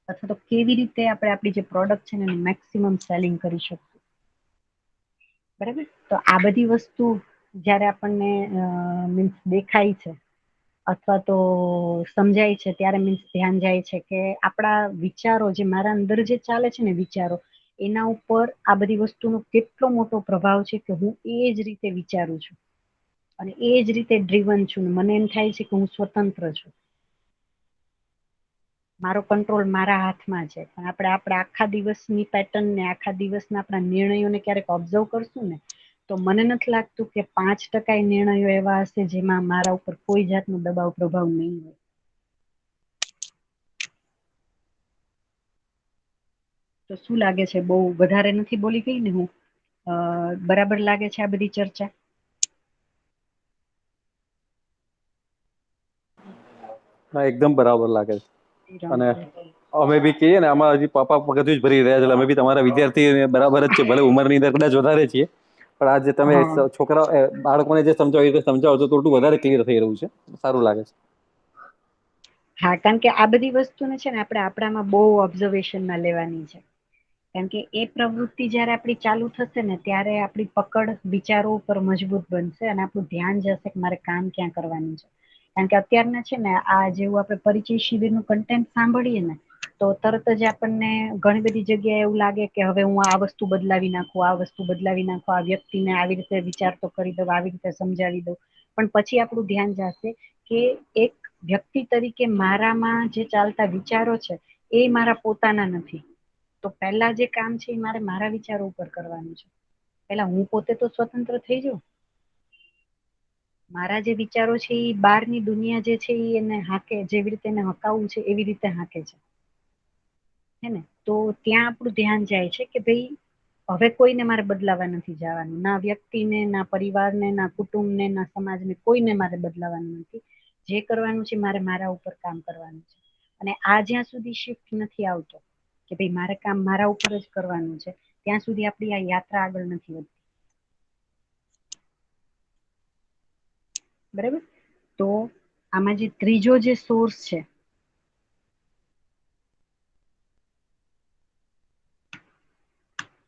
અથવા તો કેવી રીતે આપણે આપણી જે પ્રોડક્ટ છે ને મેક્સિમમ સેલિંગ કરી શકશું, બરાબર. તો આ બધી વસ્તુ જ્યારે આપણને મીન્સ દેખાય છે અથવા તો સમજાય છે, ત્યારે મીન્સ ધ્યાન જાય છે કે આપણા વિચારો, જે મારા અંદર જે ચાલે છે ને વિચારો, એના ઉપર આ બધી વસ્તુનો કેટલો મોટો પ્રભાવ છે કે હું એ જ રીતે વિચારું છું અને એ જ રીતે ડ્રીવન છું. મને એમ થાય છે કે હું સ્વતંત્ર છું, મારો કંટ્રોલ મારા હાથમાં છે. પણ આપણે આપણા આખા દિવસની પેટર્નને, આખા દિવસના આપણા નિર્ણયોને ક્યારેક ઓબ્ઝર્વ કરશું ને, તો મને નથી લાગતું કે 5% નિર્ણયો એવા હશે જેમાં મારા ઉપર કોઈ જાતનો દબાવ પ્રભાવ નહીં હોય. તો શું લાગે છે, બહુ વધારે નથી બોલી ગઈ ને હું? બરાબર લાગે છે આ બધી ચર્ચા? હા, એકદમ બરાબર લાગે છે. અને રામ. અમે બી કહીએ ને, આમાં હજી પાપા પગથિયું જ ભરી રહ્યા છે. એટલે અમે બી તમારા વિદ્યાર્થી બરાબર જ છે, ભલે ઉંમરની અંદર કદાચ વધારે છીએ, પણ આજે તમે હા છોકરા બાળકોને જે સમજાવો એ સમજાવો છો તો થોડું વધારે ક્લિયર થઈ રહ્યું છે. સારું લાગે છે. હા, કારણ કે આ બધી વસ્તુને છે ને આપણે આપણામાં બહુ ઓબ્ઝર્વેશનમાં લેવાની છે. કારણ કે એ પ્રવૃત્તિ જ્યારે આપણી ચાલુ થશે ને, ત્યારે આપણી પકડ વિચારો ઉપર મજબૂત બનશે અને આપણું ધ્યાન જશે કે મારે કામ ક્યાં કરવાનું છે. કારણ કે અત્યારના છે ને, આ જેવું આપણે પરિચય શિબિરનું કન્ટેન્ટ સાંભળીએ ને, તો તરત જ આપણને ઘણી બધી જગ્યાએ એવું લાગે કે હવે હું આ વસ્તુ બદલાવી નાખું, આ વસ્તુ બદલાવી નાખું, આ વ્યક્તિને આવી રીતે વિચાર તો કરી દઉં, આવી રીતે સમજાવી દઉં. પણ પછી આપણું ધ્યાન જશે કે એક વ્યક્તિ તરીકે મારામાં જે ચાલતા વિચારો છે એ મારા પોતાના નથી. તો પહેલા જે કામ છે એ મારે મારા વિચારો ઉપર કરવાનું છે. પહેલા હું પોતે તો સ્વતંત્ર થઈ જાઉં. મારા જે વિચારો છે એ બહારની દુનિયા જે છે એને હાકે, જેવી રીતે એને હકાવવું છે એવી રીતે હાકે છે. હે ને? તો ત્યાં આપણું ધ્યાન જાય છે કે ભાઈ હવે કોઈને મારે બદલાવા નથી જવાનું, ના વ્યક્તિને, ના પરિવારને, ના કુટુંબને, ના સમાજને, કોઈને મારે બદલાવાનું નથી. જે કરવાનું છે મારે મારા ઉપર કામ કરવાનું છે. અને આ જ્યાં સુધી શિફ્ટ નથી આવતો કે ભાઈ મારે કામ મારા ઉપર જ કરવાનું છે, ત્યાં સુધી આપણી આ યાત્રા આગળ નથી વધતી. બરાબર? તો આમાં જે ત્રીજો જે સોર્સ છે,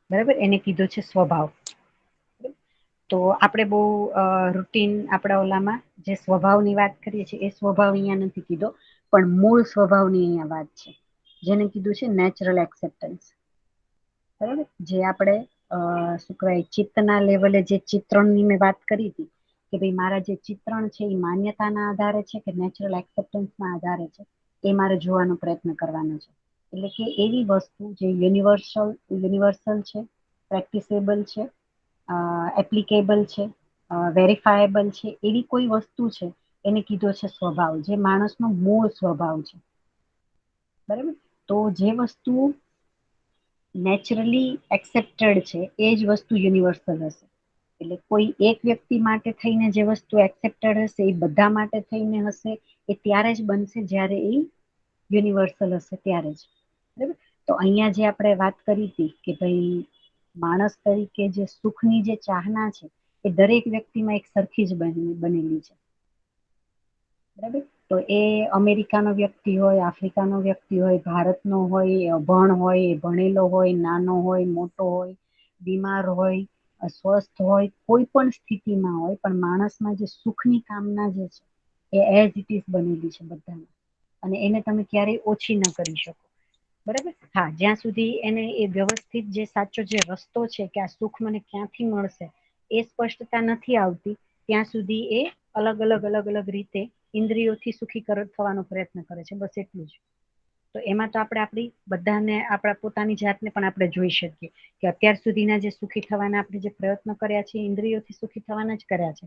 બરાબર, એને કીધો છે સ્વભાવ. તો આપણે બહુ રૂટીન આપણા ઓલામાં જે સ્વભાવની વાત કરીએ છીએ એ સ્વભાવ અહીંયા નથી કીધો, પણ મૂળ સ્વભાવની અહીંયા વાત છે, જેને કીધું છે નેચરલ એક્સેપ્ટન્સ. બરાબર? જે આપણે શું કહેવાય, ચિત્તના લેવલે જે ચિત્રણની મેં વાત કરી હતી કે ભાઈ મારા જે ચિત્રણ છે એ માન્યતાના આધારે છે કે નેચરલ એક્સેપ્ટન્સના આધારે છે, એ મારે જોવાનો પ્રયત્ન કરવાનો છે. એટલે કે એવી વસ્તુ જે યુનિવર્સલ છે, પ્રેક્ટિસેબલ છે, એપ્લિકેબલ છે, વેરીફાયેબલ છે, એવી કોઈ વસ્તુ છે એને કીધો છે સ્વભાવ, જે માણસનો મૂળ સ્વભાવ છે. બરાબર. તો જે વસ્તુ નેચરલી એક્સેપ્ટેડ છે એ જ વસ્તુ યુનિવર્સલ હશે. એટલે કોઈ એક વ્યક્તિ માટે થઈને જે વસ્તુ એક્સેપ્ટેડ હશે એ બધા માટે થઈને હશે, એ ત્યારે જ બનશે જ્યારે એ યુનિવર્સલ હશે ત્યારે જ. બરાબર. તો અહીંયા જે આપણે વાત કરી હતી કે ભાઈ માણસ તરીકે જે સુખની જે ચાહના છે એ દરેક વ્યક્તિમાં એક સરખી જ બનેલી છે. બરાબર. તો એ અમેરિકાનો વ્યક્તિ હોય, આફ્રિકાનો વ્યક્તિ હોય, ભારતનો હોય, અભણ હોય, ભણેલો હોય, નાનો હોય, મોટો હોય, બીમાર હોય, સ્વસ્થ હોય, કોઈ પણ સ્થિતિમાં હોય, પણ માણસમાં જે સુખની કામના જે છે એ એઝ ઇટ ઇઝ બનેલી છે બધામાં, અને એને તમે ક્યારેય ઓછી ન કરી શકો. બરાબર. હા, જ્યાં સુધી એને એ વ્યવસ્થિત જે સાચો જે રસ્તો છે કે આ સુખ મને ક્યાંથી મળશે એ સ્પષ્ટતા નથી આવતી, ત્યાં સુધી એ અલગ અલગ રીતે ઇન્દ્રિયોથી સુખી થવાનો પ્રયત્ન કરે છે. બસ એટલું જ. તો એમાં તો આપણે આપણી બધાને આપણા પોતાની જાતને પણ આપણે જોઈ શકીએ કે અત્યાર સુધીના જે સુખી થવાના આપણે જે પ્રયત્નો કર્યા છે ઇન્દ્રિયોથી સુખી થવાના જ કર્યા છે.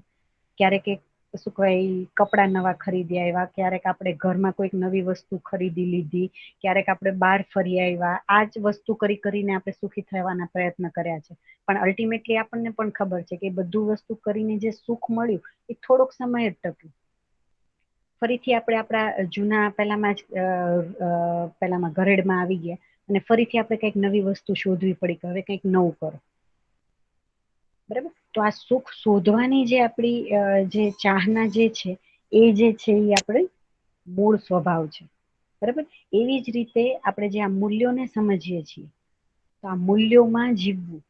ક્યારેક શું કહેવાય કપડા નવા ખરીદી આવ્યા, ક્યારેક આપણે ઘરમાં કોઈક નવી વસ્તુ ખરીદી લીધી, ક્યારેક આપણે બહાર ફરી આવ્યા. આ જ વસ્તુ કરીને આપણે સુખી થવાના પ્રયત્ન કર્યા છે. પણ અલ્ટિમેટલી આપણને પણ ખબર છે કે બધું વસ્તુ કરીને જે સુખ મળ્યું એ થોડોક સમય જ ટક્યું. ફરીથી આપણે આપણા જૂના પેલામાં ઘરેડમાં આવી ગયા અને ફરીથી આપણે કંઈક નવી વસ્તુ શોધવી પડી કે હવે કંઈક નવું કરો. બરાબર. તો આ સુખ શોધવાની જે આપણી જે ચાહના જે છે એ આપણે મૂળ સ્વભાવ છે. બરાબર. એવી જ રીતે આપણે જે આ મૂલ્યોને સમજીએ છીએ તો આ મૂલ્યોમાં જીવવું,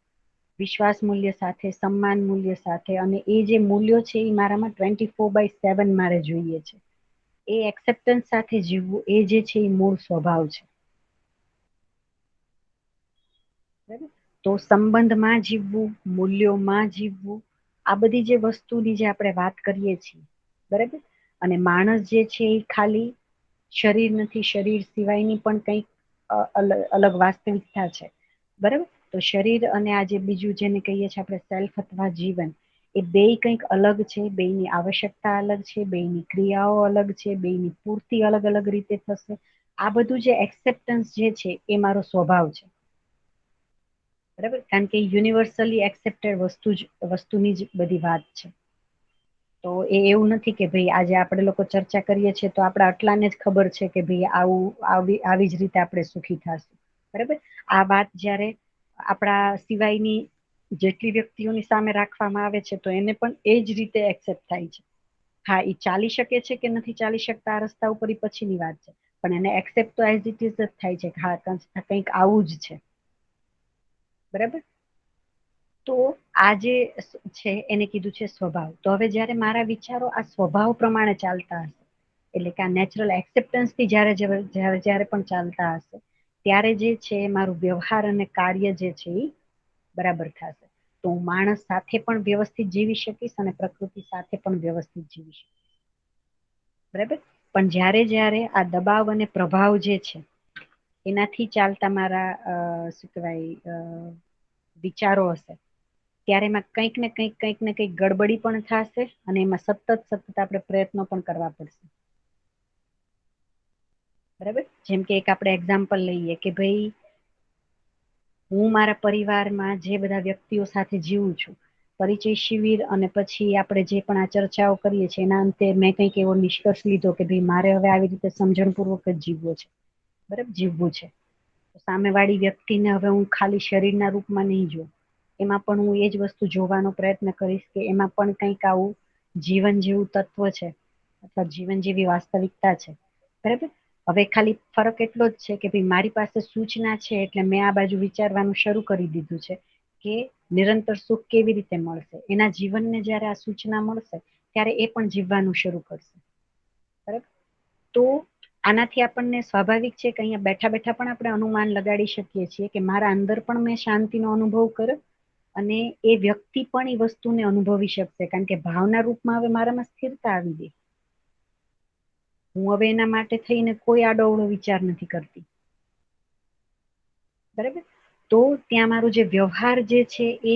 વિશ્વાસ મૂલ્ય સાથે, સન્માન મૂલ્ય સાથે, અને એ જે મૂલ્યો છે એ મારામાં 24/7 મારે જોઈએ છે. એ એક્સેપ્ટન્સ સાથે જીવવું એ જે છે એ મૂળ સ્વભાવ છે. બરાબર. તો સંબંધમાં જીવવું, મૂલ્યોમાં જીવવું, આ બધી જે વસ્તુની જે આપણે વાત કરીએ છીએ. બરાબર. અને માણસ જે છે એ ખાલી શરીર નથી, શરીર સિવાયની પણ કંઈક અલગ વાસ્તવિકતા છે. બરાબર. તો શરીર અને આ જે બીજું જેને કહીએ છીએ આપણે સેલ્ફ અથવા જીવન, એ બેય કંઈક અલગ છે, બેયની આવશ્યકતા અલગ છે, બેયની ક્રિયાઓ અલગ છે, બેયની પૂર્તિ અલગ અલગ રીતે થશે. આ બધું જે એક્સેપ્ટન્સ જે છે એ મારો સ્વભાવ છે. બરાબર. કારણ કે યુનિવર્સલી એક્સેપ્ટેડ વસ્તુની જ બધી વાત છે. તો એ એવું નથી કે ભાઈ આજે આપણે લોકો ચર્ચા કરીએ છીએ તો આપણે આટલાને જ ખબર છે કે ભાઈ આવી જ રીતે આપણે સુખી થશું. બરાબર. આ વાત જ્યારે આપણા સિવાયની જેટલી વ્યક્તિઓની સામે રાખવામાં આવે છે તો એને પણ એ જ રીતે એક્સેપ્ટ થાય છે. હા, એ ચાલી શકે છે કે નથી ચાલી શકતા આ રસ્તા ઉપર એ પછીની વાત છે, પણ એને એક્સેપ્ટ તો એઝ ઇટ ઇઝ જ થાય છે કે હા કંઈક આવું જ છે. બરાબર. તો આ જે છે એને કીધું છે સ્વભાવ. તો હવે જ્યારે મારા વિચારો આ સ્વભાવ પ્રમાણે ચાલતા હશે, એટલે કે આ નેચરલ એક્સેપ્ટન્સથી જ્યારે પણ ચાલતા હશે, ત્યારે જે છે મારું વ્યવહાર અને કાર્ય જે છે એ બરાબર થશે. તો હું માણસ સાથે પણ વ્યવસ્થિત જીવી શકીશ અને પ્રકૃતિ સાથે પણ વ્યવસ્થિત જીવી શકીશ. બરાબર. પણ જ્યારે આ દબાવ અને પ્રભાવ જે છે એનાથી ચાલતા મારા શું કહેવાય વિચારો હશે, ત્યારે એમાં કંઈક ને કંઈક ગડબડી પણ થશે અને એમાં સતત આપણે પ્રયત્નો પણ કરવા પડશે. બરાબર. જેમ કે એક આપણે એક્ઝામ્પલ લઈએ કે ભાઈ હું મારા પરિવારમાં જે બધા વ્યક્તિઓ સાથે જીવું છું, પરિચય શિબિર અને પછી આપણે જે પણ આ ચર્ચાઓ કરીએ છીએ એના અંતે મેં કંઈક એવો નિષ્કર્ષ લીધો કે ભાઈ મારે હવે આવી રીતે સમજણપૂર્વક જ જીવવો છે. બરાબર. જીવવું છે. સામેવાળી વ્યક્તિને હવે હું ખાલી શરીરના રૂપમાં નહીં જોઉં, એમાં પણ હું એ જ વસ્તુ જોવાનો પ્રયત્ન કરીશ કે એમાં પણ કંઈક આવું જીવન જેવું તત્વ છે અથવા જીવન જેવી વાસ્તવિકતા છે. બરાબર. હવે ખાલી ફરક એટલો જ છે કે ભાઈ મારી પાસે સૂચના છે એટલે મેં આ બાજુ વિચારવાનું શરૂ કરી દીધું છે કે નિરંતર સુખ કેવી રીતે મળશે. એના જીવનને જ્યારે આ સૂચના મળશે ત્યારે એ પણ જીવવાનું શરૂ કરશે. બરાબર. તો આનાથી આપણને સ્વાભાવિક છે કે અહીંયા બેઠા બેઠા પણ આપણે અનુમાન લગાડી શકીએ છીએ કે મારા અંદર પણ મેં શાંતિનો અનુભવ કર્યો અને એ વ્યક્તિ પણ એ વસ્તુને અનુભવી શકશે, કારણ કે ભાવના રૂપમાં હવે મારામાં સ્થિરતા આવી ગઈ. હું હવે એના માટે થઈને કોઈ આડોઅવળો વિચાર નથી કરતી. બરાબર. તો ત્યાં મારો જે વ્યવહાર જે છે એ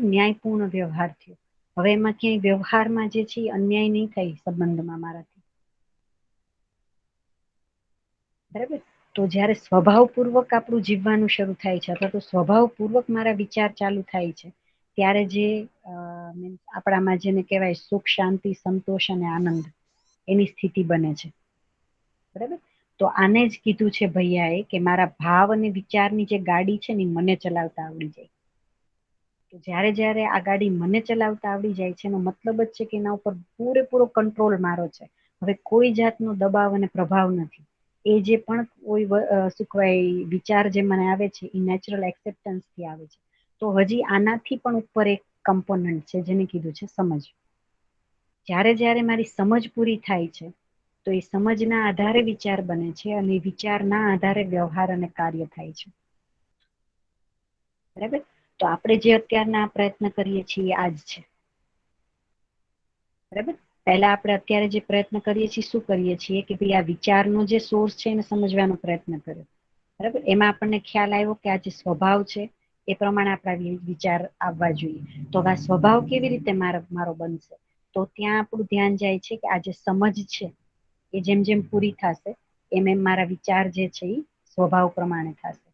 ન્યાયપૂર્ણ વ્યવહાર થયો. હવે એમાં ક્યાંય વ્યવહારમાં જે છે એ અન્યાય નહીં થાય સંબંધમાં મારાથી, બરાબર? તો જ્યારે સ્વભાવપૂર્વક આપણું જીવવાનું શરૂ થાય છે અથવા તો સ્વભાવપૂર્વક મારા વિચાર ચાલુ થાય છે, ત્યારે જે આપણામાં જેને કહેવાય સુખ, શાંતિ, સંતોષ અને આનંદ, એની સ્થિતિ બને છે, બરાબર? તો આને જ કીધું છે ભૈયાએ કે મારા ભાવ અને વિચારની જે ગાડી છે ને મને ચલાવતા આવડી જાય. તો જ્યારે જ્યારે આ ગાડી મને ચલાવતા આવડી જાય છે એનો મતલબ જ છે કે એના ઉપર પૂરેપૂરો કંટ્રોલ મારો છે. હવે કોઈ જાતનો દબાવ અને પ્રભાવ નથી. એ જે પણ કોઈ શું કહેવાય વિચાર જે મને આવે છે એ નેચરલ એક્સેપ્ટન્સ થી આવે છે. તો હજી આનાથી પણ ઉપર એક કમ્પોનન્ટ છે જેને કીધું છે સમજ. જ્યારે જ્યારે મારી સમજ પૂરી થાય છે તો એ સમજના આધારે વિચાર બને છે અને વિચારના આધારે વ્યવહાર અને કાર્ય થાય છે, બરાબર? તો આપણે જે અત્યારના પ્રયત્ન કરીએ છીએ આ જ છે, બરાબર? પહેલા આપણે અત્યારે જે પ્રયત્ન કરીએ છીએ શું કરીએ છીએ કે ભાઈ આ વિચારનો જે સોર્સ છે એને સમજવાનો પ્રયત્ન કર્યો, બરાબર? એમાં આપણને ખ્યાલ આવ્યો કે આ જે સ્વભાવ છે એ પ્રમાણે આપણા વિચાર આવવા જોઈએ. તો આ સ્વભાવ કેવી રીતે મારો બનશે? તો ત્યાં આપણું ધ્યાન જાય છે કે આ જે સમજ છે એ જેમ જેમ પૂરી થશે એમ એમ મારા વિચાર જે છે એ સ્વભાવ પ્રમાણે થશે.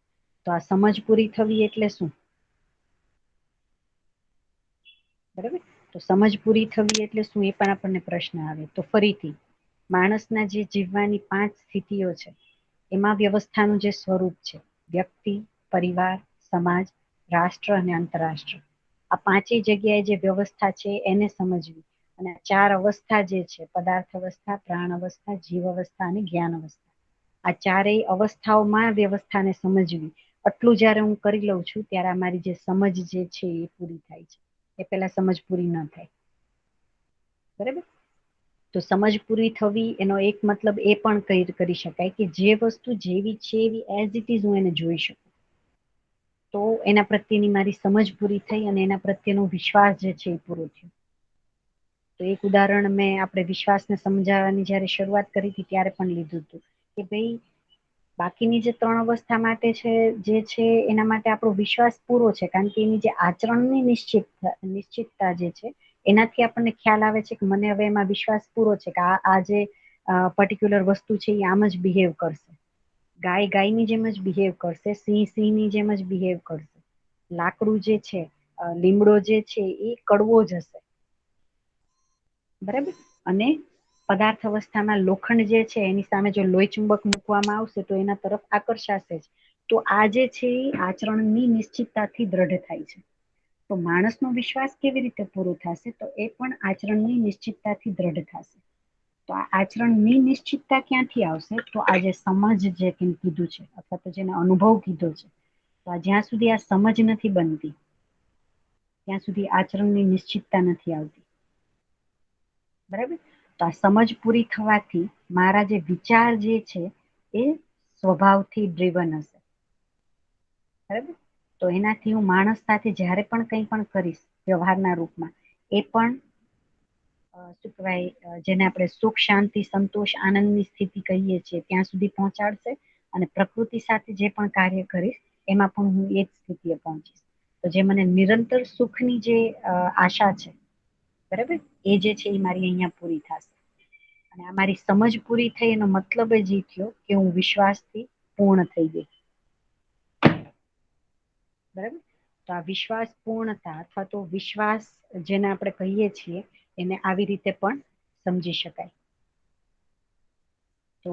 તો આ સમજ પૂરી થવી એટલે શું? બરાબર? તો સમજ પૂરી થવી એટલે શું એ પણ આપણને પ્રશ્ન આવે. તો ફરીથી માણસના જે જીવવાની 5 સ્થિતિઓ છે એમાં વ્યવસ્થાનું જે સ્વરૂપ છે વ્યક્તિ, પરિવાર, સમાજ, રાષ્ટ્ર અને આંતરરાષ્ટ્ર, આ 5 જગ્યાએ જે વ્યવસ્થા છે એને સમજવી. અને 4 અવસ્થા જે છે પદાર્થ અવસ્થા, પ્રાણ અવસ્થા, જીવ અવસ્થા અને જ્ઞાન અવસ્થા, આ 4 અવસ્થાઓમાં વ્યવસ્થાને સમજવી. આટલું જ્યારે હું કરી લઉં છું ત્યારે અમારી જે સમજ જે છે એ પૂરી થાય છે. એ પેલા સમજ પૂરી ન થાય, બરાબર? તો સમજ પૂરી થવી એનો એક મતલબ એ પણ કરી શકાય કે જે વસ્તુ જેવી છે એવી એઝ ઇટ ઇઝ હું એને જોઈ શકું. તો એના પ્રત્યેની મારી સમજ પૂરી થઈ અને એના પ્રત્યેનો વિશ્વાસ જે છે એ પૂરો થયો. તો એક ઉદાહરણ મેં આપણે વિશ્વાસને સમજાવવાની જ્યારે શરૂઆત કરી હતી ત્યારે પણ લીધું હતું કે ભાઈ બાકીની જે 3 અવસ્થા માટે છે જે છે એના માટે આપણો વિશ્વાસ પૂરો છે, કારણ કે એની જે આચરણની નિશ્ચિતતા જે છે એનાથી આપણને ખ્યાલ આવે છે કે મને હવે એમાં વિશ્વાસ પૂરો છે કે આ જે પર્ટિક્યુલર વસ્તુ છે એ આમ જ બિહેવ કરશે. ગાય ગાયની જેમ જ બિહેવ કરશે, સિંહ સિંહની જેમ જ બિહેવ કરશે. લાકડું જે છે, લીમડો જે છે એ કડવો જ હશે, બરાબર? અને પદાર્થ અવસ્થામાં લોખંડ જે છે એની સામે જો લોહી ચુંબક મૂકવામાં આવશે તો એના તરફ આકર્ષાશે જ. તો આ જે છે એ આચરણની નિશ્ચિતતાથી દ્રઢ થાય છે. તો માણસનો વિશ્વાસ કેવી રીતે પૂરો થશે? તો એ પણ આચરણની નિશ્ચિતતાથી દ્રઢ થશે. તો આ આચરણની નિશ્ચિતતા ક્યાંથી આવશે? તો આ જે સમજ જે કીધું છે અથવા તો જેને અનુભવ કીધો છે, તો જ્યાં સુધી આ સમજ નથી બનતી ત્યાં સુધી આચરણની નિશ્ચિતતા નથી આવતી, બરાબર? તો આ સમજ પૂરી થવાથી મારા જે વિચાર જે છે એ સ્વભાવથી ડ્રીવન હશે, બરાબર? તો એનાથી હું માણસ સાથે જ્યારે પણ કંઈ પણ કરીશ વ્યવહારના રૂપમાં એ પણ શું કહેવાય જેને આપણે સુખ, શાંતિ, સંતોષ, આનંદની સ્થિતિ કહીએ છીએ ત્યાં સુધી પહોંચાડશે. અને પ્રકૃતિ સાથે જે પણ કાર્ય કરીશ એમાં પણ હું એ જ સ્થિતિએ પહોંચીશ. તો જે મને નિરંતર સુખની જે આશા છે, બરાબર, એ જે છે એ મારી અહીંયા પૂરી થશે. અને આ મારી સમજ પૂરી થઈ એનો મતલબ જ એ થયો કે હું વિશ્વાસથી પૂર્ણ થઈ ગઈ, બરાબર? તો આ વિશ્વાસ પૂર્ણતા અથવા તો વિશ્વાસ જેને આપણે કહીએ છીએ એને આવી રીતે પણ સમજી શકાય. તો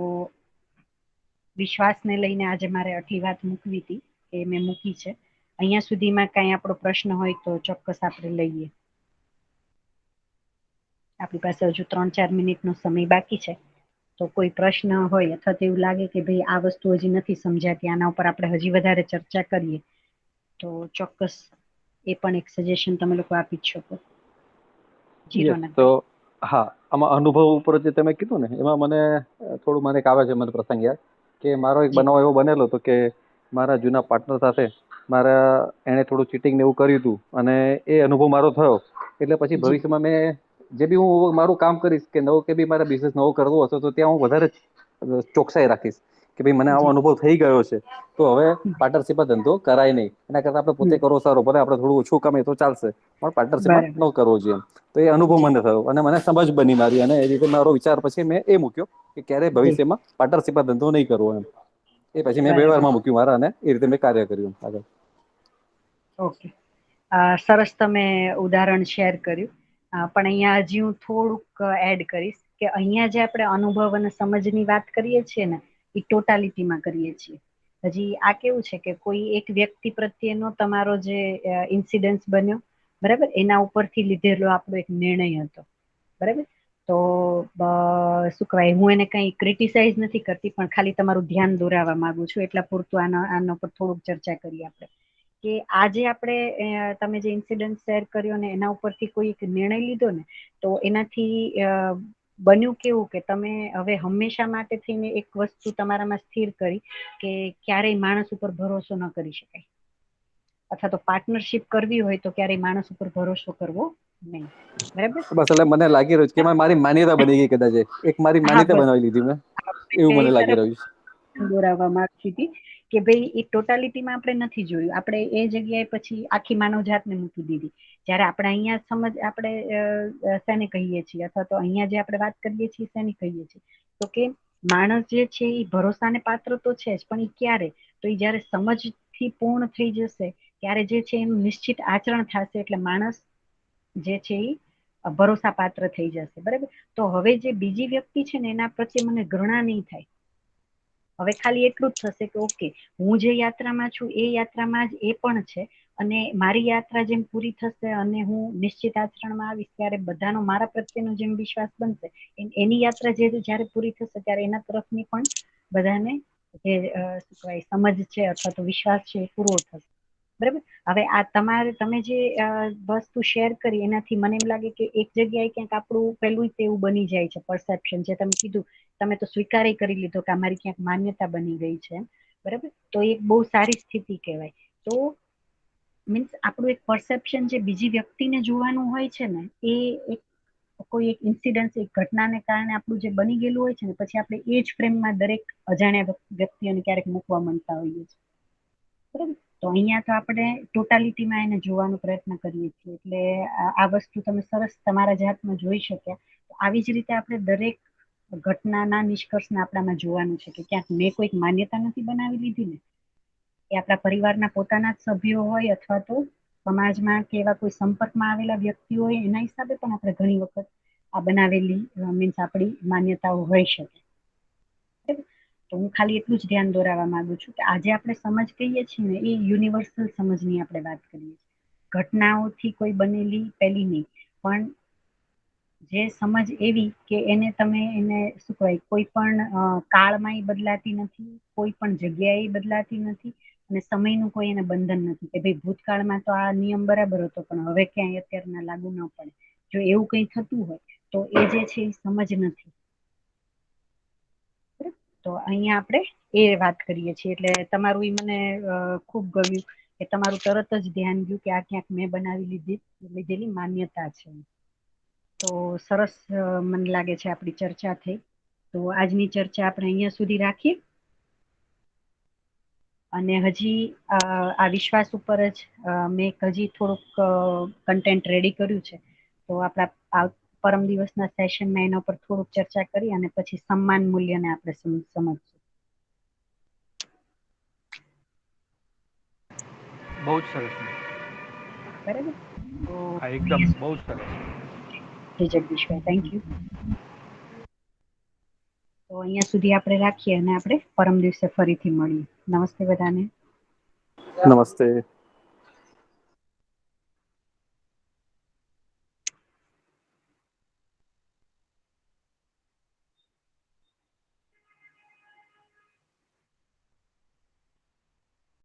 વિશ્વાસને લઈને આજે મારે આટલી વાત મૂકવી હતી એ મેં મૂકી છે. અહીંયા સુધીમાં કાંઈ આપણો પ્રશ્ન હોય તો ચોક્કસ આપણે લઈએ. આપણી પાસે હજુ 3-4 મિનિટનો સમય બાકી છે. તો કોઈ પ્રશ્ન હોય અથવા તો એવું લાગે કે ભાઈ આ વસ્તુ હજી નથી સમજાતી, આના ઉપર આપણે હજી વધારે ચર્ચા કરીએ, તો ચોક્કસ એ પણ એક સજેશન તમે લોકો આપી જ શકો. તો હા, આમાં અનુભવ ઉપર જે તમે કીધું ને એમાં મને થોડું મને આવે છે મને પ્રસંગ યાદ કે મારો એક બનાવ એવો બનેલો હતો કે મારા જૂના પાર્ટનર સાથે એણે થોડું ચીટિંગ ને એવું કર્યું હતું અને એ અનુભવ મારો થયો. એટલે પછી ભવિષ્યમાં મેં જે બી હું મારું કામ કરીશ કે નવો કે બી મારા બિઝનેસ નવો કરવો હશે તો ત્યાં હું વધારે ચોકસાઈ રાખીશ કે ભાઈ મને આવો અનુભવ થઈ ગયો છે, તો હવે પાર્ટનરશિપમાં ધંધો કરાય નહીં. એના કરતા આપણે પોતે કરો સારો, ભલે આપણે થોડું ઓછું કમાય તો ચાલશે, પણ પાર્ટનરશિપમાં ન કરવો જોઈએ. તો એ અનુભવ મને થયો અને મને સમજ બની મારી, અને એ રીતે મારો વિચાર પછી મેં એ મૂક્યો કે ક્યારેય ભવિષ્યમાં પાર્ટનરશિપમાં ધંધો નહીં કરવો એમ. એ પછી મેં વ્યવહારમાં મૂક્યું મારા, અને એ રીતે મેં કાર્ય કર્યું આગળ. ઓકે, સરસ તમે ઉદાહરણ શેર કર્યું. પણ અહીંયા હજી હું થોડુંક એડ કરીશ કે અહીંયા જે આપણે અનુભવ અને સમજની વાત કરીએ છીએ ને, એ ટોટાલિટીમાં કરીએ છીએ. હજી આ કેવું છે કે કોઈ એક વ્યક્તિ પ્રત્યેનો તમારો જે ઇન્સિડન્સ બન્યો, બરાબર, એના ઉપરથી લીધેલો આપણો એક નિર્ણય હતો, બરાબર. તો શું કહેવાય, હું એને કંઈ ક્રિટિસાઇઝ નથી કરતી, પણ ખાલી તમારું ધ્યાન દોરાવવા માંગુ છું. એટલા પૂરતું આના પર થોડુંક ચર્ચા કરીએ આપણે કે આજે આપણે તમે જે ઇન્સિડન્ટ શેર કર્યો ને એના ઉપરથી કોઈ એક નિર્ણય લીધો ને, તો એનાથી બન્યું કેવું કે તમે હવે હંમેશા માટે થઈને એક વસ્તુ તમારામાં સ્થિર કરી કે ક્યારેય માણસ ઉપર ભરોસો ન કરી શકાય, અથવા તો પાર્ટનરશિપ કરવી હોય તો ક્યારેય માણસ ઉપર ભરોસો કરવો નહીં, બરાબર. બસ એટલે મને લાગી રહ્યું છે કે મારી માન્યતા બની ગઈ, કદાચ એક મારી માન્યતા બનાવી લીધી મેં, એવું મને લાગી રહ્યું છે. દોરાવવા માંગતી હતી કે ભાઈ એ ટોટાલિટીમાં આપણે નથી જોયું. આપણે એ જગ્યાએ પછી આખી માનવજાતને મૂકી દીધી. જ્યારે આપણે અહીંયા આપણે શેને કહીએ છીએ, અથવા તો અહીંયા જે આપણે વાત કરીએ છીએ શેને કહીએ છીએ, તો કે માણસ જે છે એ ભરોસાને પાત્ર તો છે જ, પણ એ ક્યારે, તો એ જ્યારે સમજથી પૂર્ણ થઈ જશે ત્યારે જે છે એનું નિશ્ચિત આચરણ થશે, એટલે માણસ જે છે એ ભરોસા પાત્ર થઈ જશે, બરાબર. તો હવે જે બીજી વ્યક્તિ છે ને એના પ્રત્યે મને ઘૃણા નહીં થાય. હવે ખાલી એટલું જ થશે કે ઓકે, હું જે યાત્રામાં છું એ યાત્રામાં જ એ પણ છે, અને મારી યાત્રા જેમ પૂરી થશે અને હું નિશ્ચિત આચરણમાં આવીશ ત્યારે બધાનો મારા પ્રત્યેનો જેમ વિશ્વાસ બનશે, એની યાત્રા જ્યારે પૂરી થશે ત્યારે એના તરફની પણ બધાને જે શું કહેવાય સમજ છે અથવા તો વિશ્વાસ છે એ પૂરો થશે, બરાબર. હવે આ તમે જે વસ્તુ શેર કરી એનાથી મને એમ લાગે કે એક જગ્યાએ ક્યાંક આપણું પેલું તેવું બની જાય છે પરસેપ્શન, જે તમે કીધું, તમે તો સ્વીકારે કરી લીધો કે અમારી ક્યાંક માન્યતા બની ગઈ છે, બરાબર. તો એક બહુ સારી સ્થિતિ કહેવાય. તો મીન્સ આપણું એક પરસેપ્શન જે બીજી વ્યક્તિને જોવાનું હોય છે ને, એ એક કોઈ એક ઇન્સિડન્સ, એક ઘટનાને કારણે આપણું જે બની ગયેલું હોય છે ને, પછી આપણે એ જ ફ્રેમમાં દરેક અજાણ્યા વ્યક્તિઓને ક્યારેક મૂકવા માંગતા હોઈએ છીએ, બરાબર. તો અહીંયા તો આપણે ટોટાલિટીમાં એને જોવાનો પ્રયત્ન કરીએ છીએ. એટલે આ વસ્તુ તમે સરસ તમારા જાતમાં જોઈ શક્યા. આવી જ રીતે આપણે દરેક ઘટનાના નિષ્કર્ષને આપણામાં જોવાનું છે કે ક્યાંક મેં કોઈક માન્યતા નથી બનાવી લીધી ને, એ આપણા પરિવારના પોતાના જ સભ્યો હોય અથવા તો સમાજમાં કે એવા કોઈ સંપર્કમાં આવેલા વ્યક્તિઓ હોય, એના હિસાબે પણ આપણે ઘણી વખત આ બનાવેલી મીન્સ આપણી માન્યતાઓ હોઈ શકે. તો હું ખાલી એટલું જ ધ્યાન દોરાવવા માંગુ છું કે આજે આપણે સમજ કહીએ છીએ ને, એ યુનિવર્સલ સમજની આપણે વાત કરીએ છીએ. ઘટનાઓથી કોઈ બનેલી પહેલી નહીં, પણ જે સમજ એવી કે એને શું કહેવાય, કોઈ પણ કાળમાં બદલાતી નથી, કોઈ પણ જગ્યાએ બદલાતી નથી, અને સમયનું કોઈ એને બંધન નથી કે ભાઈ ભૂતકાળમાં તો આ નિયમ બરાબર હતો પણ હવે ક્યાંય અત્યારના લાગુ ન પડે. જો એવું કંઈ થતું હોય તો એ જે છે એ સમજ નથી. તો અહીંયા આપણે એ વાત કરીએ છીએ. એટલે તમારું એ મને ખૂબ ગમ્યું કે તમારું તરત જ ધ્યાન ગયું કે આ ક્યાંક મેં બનાવી લીધેલી માન્યતા છે. તો સરસ મને લાગે છે આપણી ચર્ચા થઈ. તો આજની ચર્ચા આપણે અહીંયા સુધી રાખીએ, અને હજી આ વિશ્વાસ ઉપર જ મેં હજી થોડુંક કન્ટેન્ટ રેડી કર્યું છે. તો આપણા પરમ દિવસના સેશનમાં એના ઉપર થોડુંક ચર્ચા કરી અને પછી સન્માન મૂલ્યને આપણે સમજશું. બહુ જ સરસ, બરાબર. તો એકદમ બહુ જ સરસ. જગદીશભાઈ, થેન્ક યુ. તો અહીંયા સુધી આપણે રાખીએ અને આપણે પરમ દિવસે ફરીથી મળીએ. નમસ્તે બધાને. નમસ્તે.